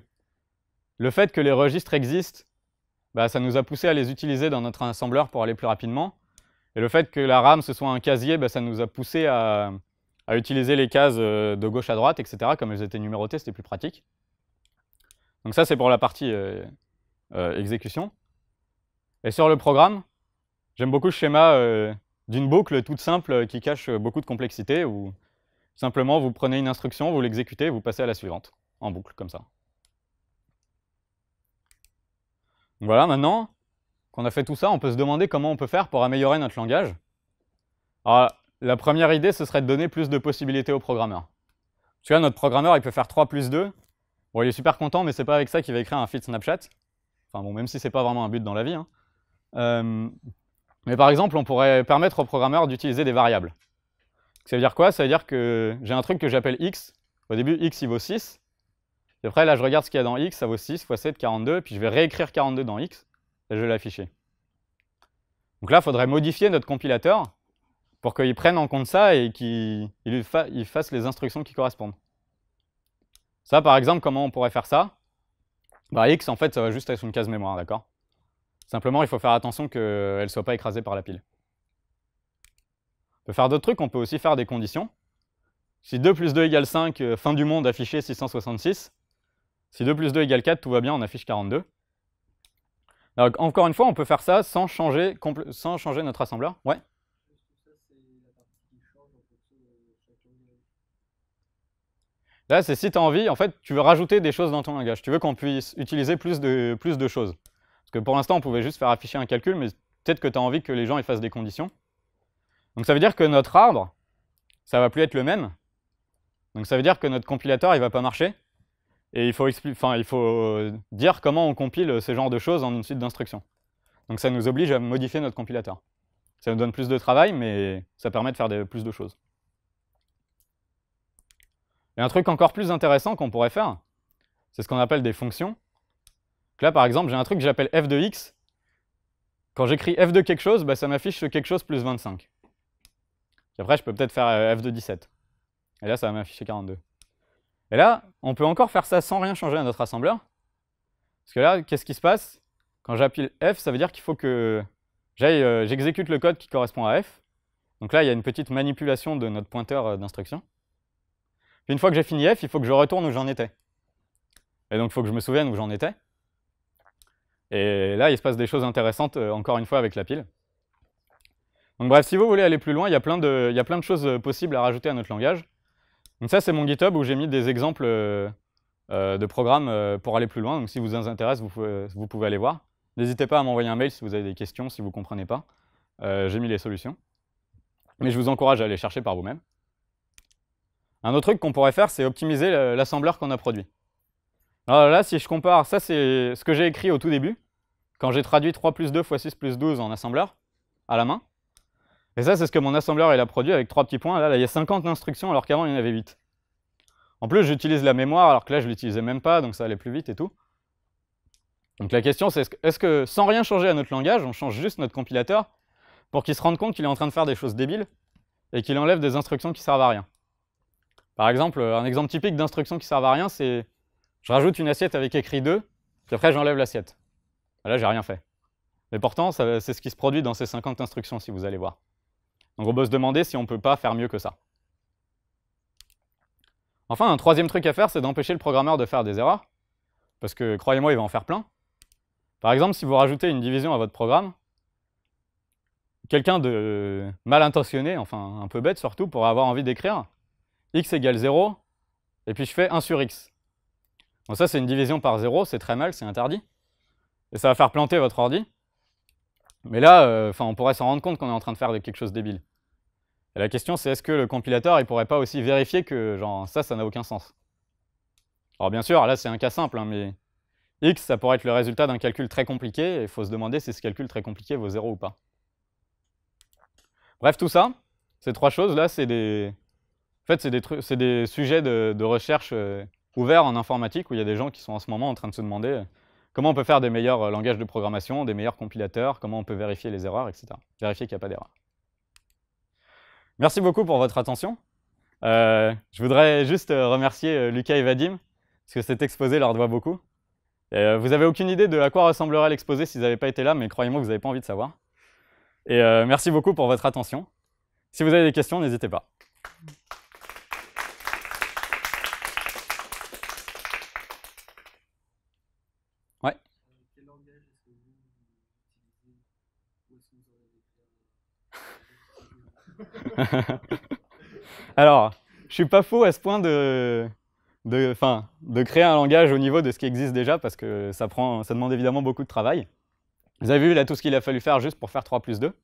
le fait que les registres existent, ça nous a poussé à les utiliser dans notre assembleur pour aller plus rapidement. Et le fait que la RAM, ce soit un casier, ça nous a poussé à utiliser les cases de gauche à droite, etc. Comme elles étaient numérotées, c'était plus pratique. Donc ça, c'est pour la partie exécution. Et sur le programme, j'aime beaucoup le schéma d'une boucle toute simple qui cache beaucoup de complexité, où simplement vous prenez une instruction, vous l'exécutez, vous passez à la suivante, en boucle, comme ça. Donc voilà, maintenant qu'on a fait tout ça, on peut se demander comment on peut faire pour améliorer notre langage. Alors, la première idée, ce serait de donner plus de possibilités au programmeur. Parce que là, notre programmeur, il peut faire 3 plus 2. Bon, il est super content, mais c'est pas avec ça qu'il va écrire un feed Snapchat. Enfin bon, même si c'est pas vraiment un but dans la vie. Hein. Mais par exemple, on pourrait permettre au programmeur d'utiliser des variables. Ça veut dire quoi? Ça veut dire que j'ai un truc que j'appelle x. Au début, x, il vaut 6. Et après, là, je regarde ce qu'il y a dans x, ça vaut 6 fois 7, 42. Puis je vais réécrire 42 dans x, et je vais l'afficher. Donc là, il faudrait modifier notre compilateur pour qu'il prenne en compte ça et qu'il fasse les instructions qui correspondent. Ça, par exemple, comment on pourrait faire ça? X, en fait, ça va juste être une case mémoire, d'accord? Simplement, il faut faire attention qu'elle ne soit pas écrasée par la pile. On peut faire d'autres trucs, on peut aussi faire des conditions. Si 2 plus 2 égale 5, fin du monde, affiché 666. Si 2 plus 2 égale 4, tout va bien, on affiche 42. Donc, encore une fois, on peut faire ça sans changer notre assembleur. Ouais. Là, c'est si tu as envie, en fait, tu veux rajouter des choses dans ton langage. Tu veux qu'on puisse utiliser plus de choses. Parce que pour l'instant, on pouvait juste faire afficher un calcul, mais peut-être que tu as envie que les gens ils fassent des conditions. Donc ça veut dire que notre arbre, ça va plus être le même. Donc ça veut dire que notre compilateur, il va pas marcher. Et il faut dire comment on compile ce genre de choses en une suite d'instructions. Donc ça nous oblige à modifier notre compilateur. Ça nous donne plus de travail, mais ça permet de faire plus de choses. Et un truc encore plus intéressant qu'on pourrait faire, c'est ce qu'on appelle des fonctions. Donc là, par exemple, j'ai un truc que j'appelle f de x. Quand j'écris f de quelque chose, ça m'affiche ce quelque chose plus 25. Puis après, je peux peut-être faire f de 17. Et là, ça va m'afficher 42. Et là, on peut encore faire ça sans rien changer à notre assembleur. Parce que là, qu'est-ce qui se passe? Quand j'appuie f, ça veut dire qu'il faut que j'exécute le code qui correspond à f. Donc là, il y a une petite manipulation de notre pointeur d'instruction. Puis une fois que j'ai fini f, il faut que je retourne où j'en étais. Et donc, il faut que je me souvienne où j'en étais. Et là, il se passe des choses intéressantes, encore une fois, avec la pile. Donc bref, si vous voulez aller plus loin, il y a plein de choses possibles à rajouter à notre langage. Donc ça, c'est mon GitHub où j'ai mis des exemples de programmes pour aller plus loin. Donc si vous vous intéresse, vous pouvez aller voir. N'hésitez pas à m'envoyer un mail si vous avez des questions, si vous ne comprenez pas. J'ai mis les solutions. Mais je vous encourage à aller chercher par vous-même. Un autre truc qu'on pourrait faire, c'est optimiser l'assembleur qu'on a produit. Alors là, si je compare, ça c'est ce que j'ai écrit au tout début, quand j'ai traduit 3 plus 2 fois 6 plus 12 en assembleur, à la main. Et ça, c'est ce que mon assembleur il a produit avec 3 petits points. Là, il y a 50 instructions alors qu'avant, il y en avait 8. En plus, j'utilise la mémoire alors que là, je ne l'utilisais même pas, donc ça allait plus vite et tout. Donc la question c'est, est-ce que sans rien changer à notre langage, on change juste notre compilateur pour qu'il se rende compte qu'il est en train de faire des choses débiles et qu'il enlève des instructions qui servent à rien. Par exemple, un exemple typique d'instruction qui servent à rien, c'est je rajoute une assiette avec écrit 2, puis après j'enlève l'assiette. Là, j'ai rien fait. Mais pourtant, c'est ce qui se produit dans ces 50 instructions, si vous allez voir. Donc on peut se demander si on ne peut pas faire mieux que ça. Enfin, un troisième truc à faire, c'est d'empêcher le programmeur de faire des erreurs, parce que, croyez-moi, il va en faire plein. Par exemple, si vous rajoutez une division à votre programme, quelqu'un de mal intentionné, enfin un peu bête surtout, pourrait avoir envie d'écrire x égale 0, et puis je fais 1 sur x. Bon, ça, c'est une division par 0, c'est très mal, c'est interdit. Et ça va faire planter votre ordi. Mais là, on pourrait s'en rendre compte qu'on est en train de faire quelque chose de débile. Et la question, c'est est-ce que le compilateur, il pourrait pas aussi vérifier que genre, ça n'a aucun sens. Alors bien sûr, là, c'est un cas simple, hein, mais x, ça pourrait être le résultat d'un calcul très compliqué, et il faut se demander si ce calcul très compliqué vaut 0 ou pas. Bref, tout ça, ces trois choses-là, c'est des... En fait, c'est des sujets de recherche ouverts en informatique, où il y a des gens qui sont en ce moment en train de se demander comment on peut faire des meilleurs langages de programmation, des meilleurs compilateurs, comment on peut vérifier les erreurs, etc. Vérifier qu'il n'y a pas d'erreur. Merci beaucoup pour votre attention. Je voudrais juste remercier Lucas et Vadim, parce que cet exposé leur doit beaucoup. Vous n'avez aucune idée de à quoi ressemblerait l'exposé s'ils n'avaient pas été là, mais croyez-moi que vous n'avez pas envie de savoir. Et merci beaucoup pour votre attention. Si vous avez des questions, n'hésitez pas. Ouais. Quel langage est-ce que vous utilisez ou est-ce que vous en avez fait Alors, je suis pas fou à ce point de créer un langage au niveau de ce qui existe déjà, parce que ça demande évidemment beaucoup de travail. Vous avez vu là tout ce qu'il a fallu faire juste pour faire 3 plus 2.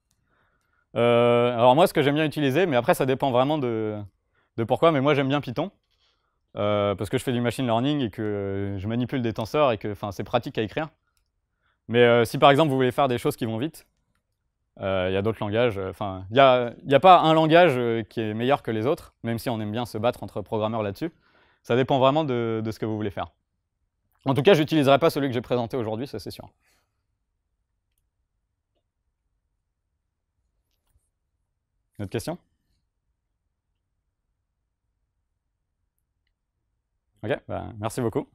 Alors moi, ce que j'aime bien utiliser, mais après ça dépend vraiment de pourquoi, mais moi j'aime bien Python, parce que je fais du machine learning et que je manipule des tenseurs et que c'est pratique à écrire. Mais si par exemple vous voulez faire des choses qui vont vite, il y a d'autres langages. Il n'y a pas un langage qui est meilleur que les autres, même si on aime bien se battre entre programmeurs là-dessus. Ça dépend vraiment de ce que vous voulez faire. En tout cas, je n'utiliserai pas celui que j'ai présenté aujourd'hui, ça c'est sûr. Une autre question? Ok, merci beaucoup.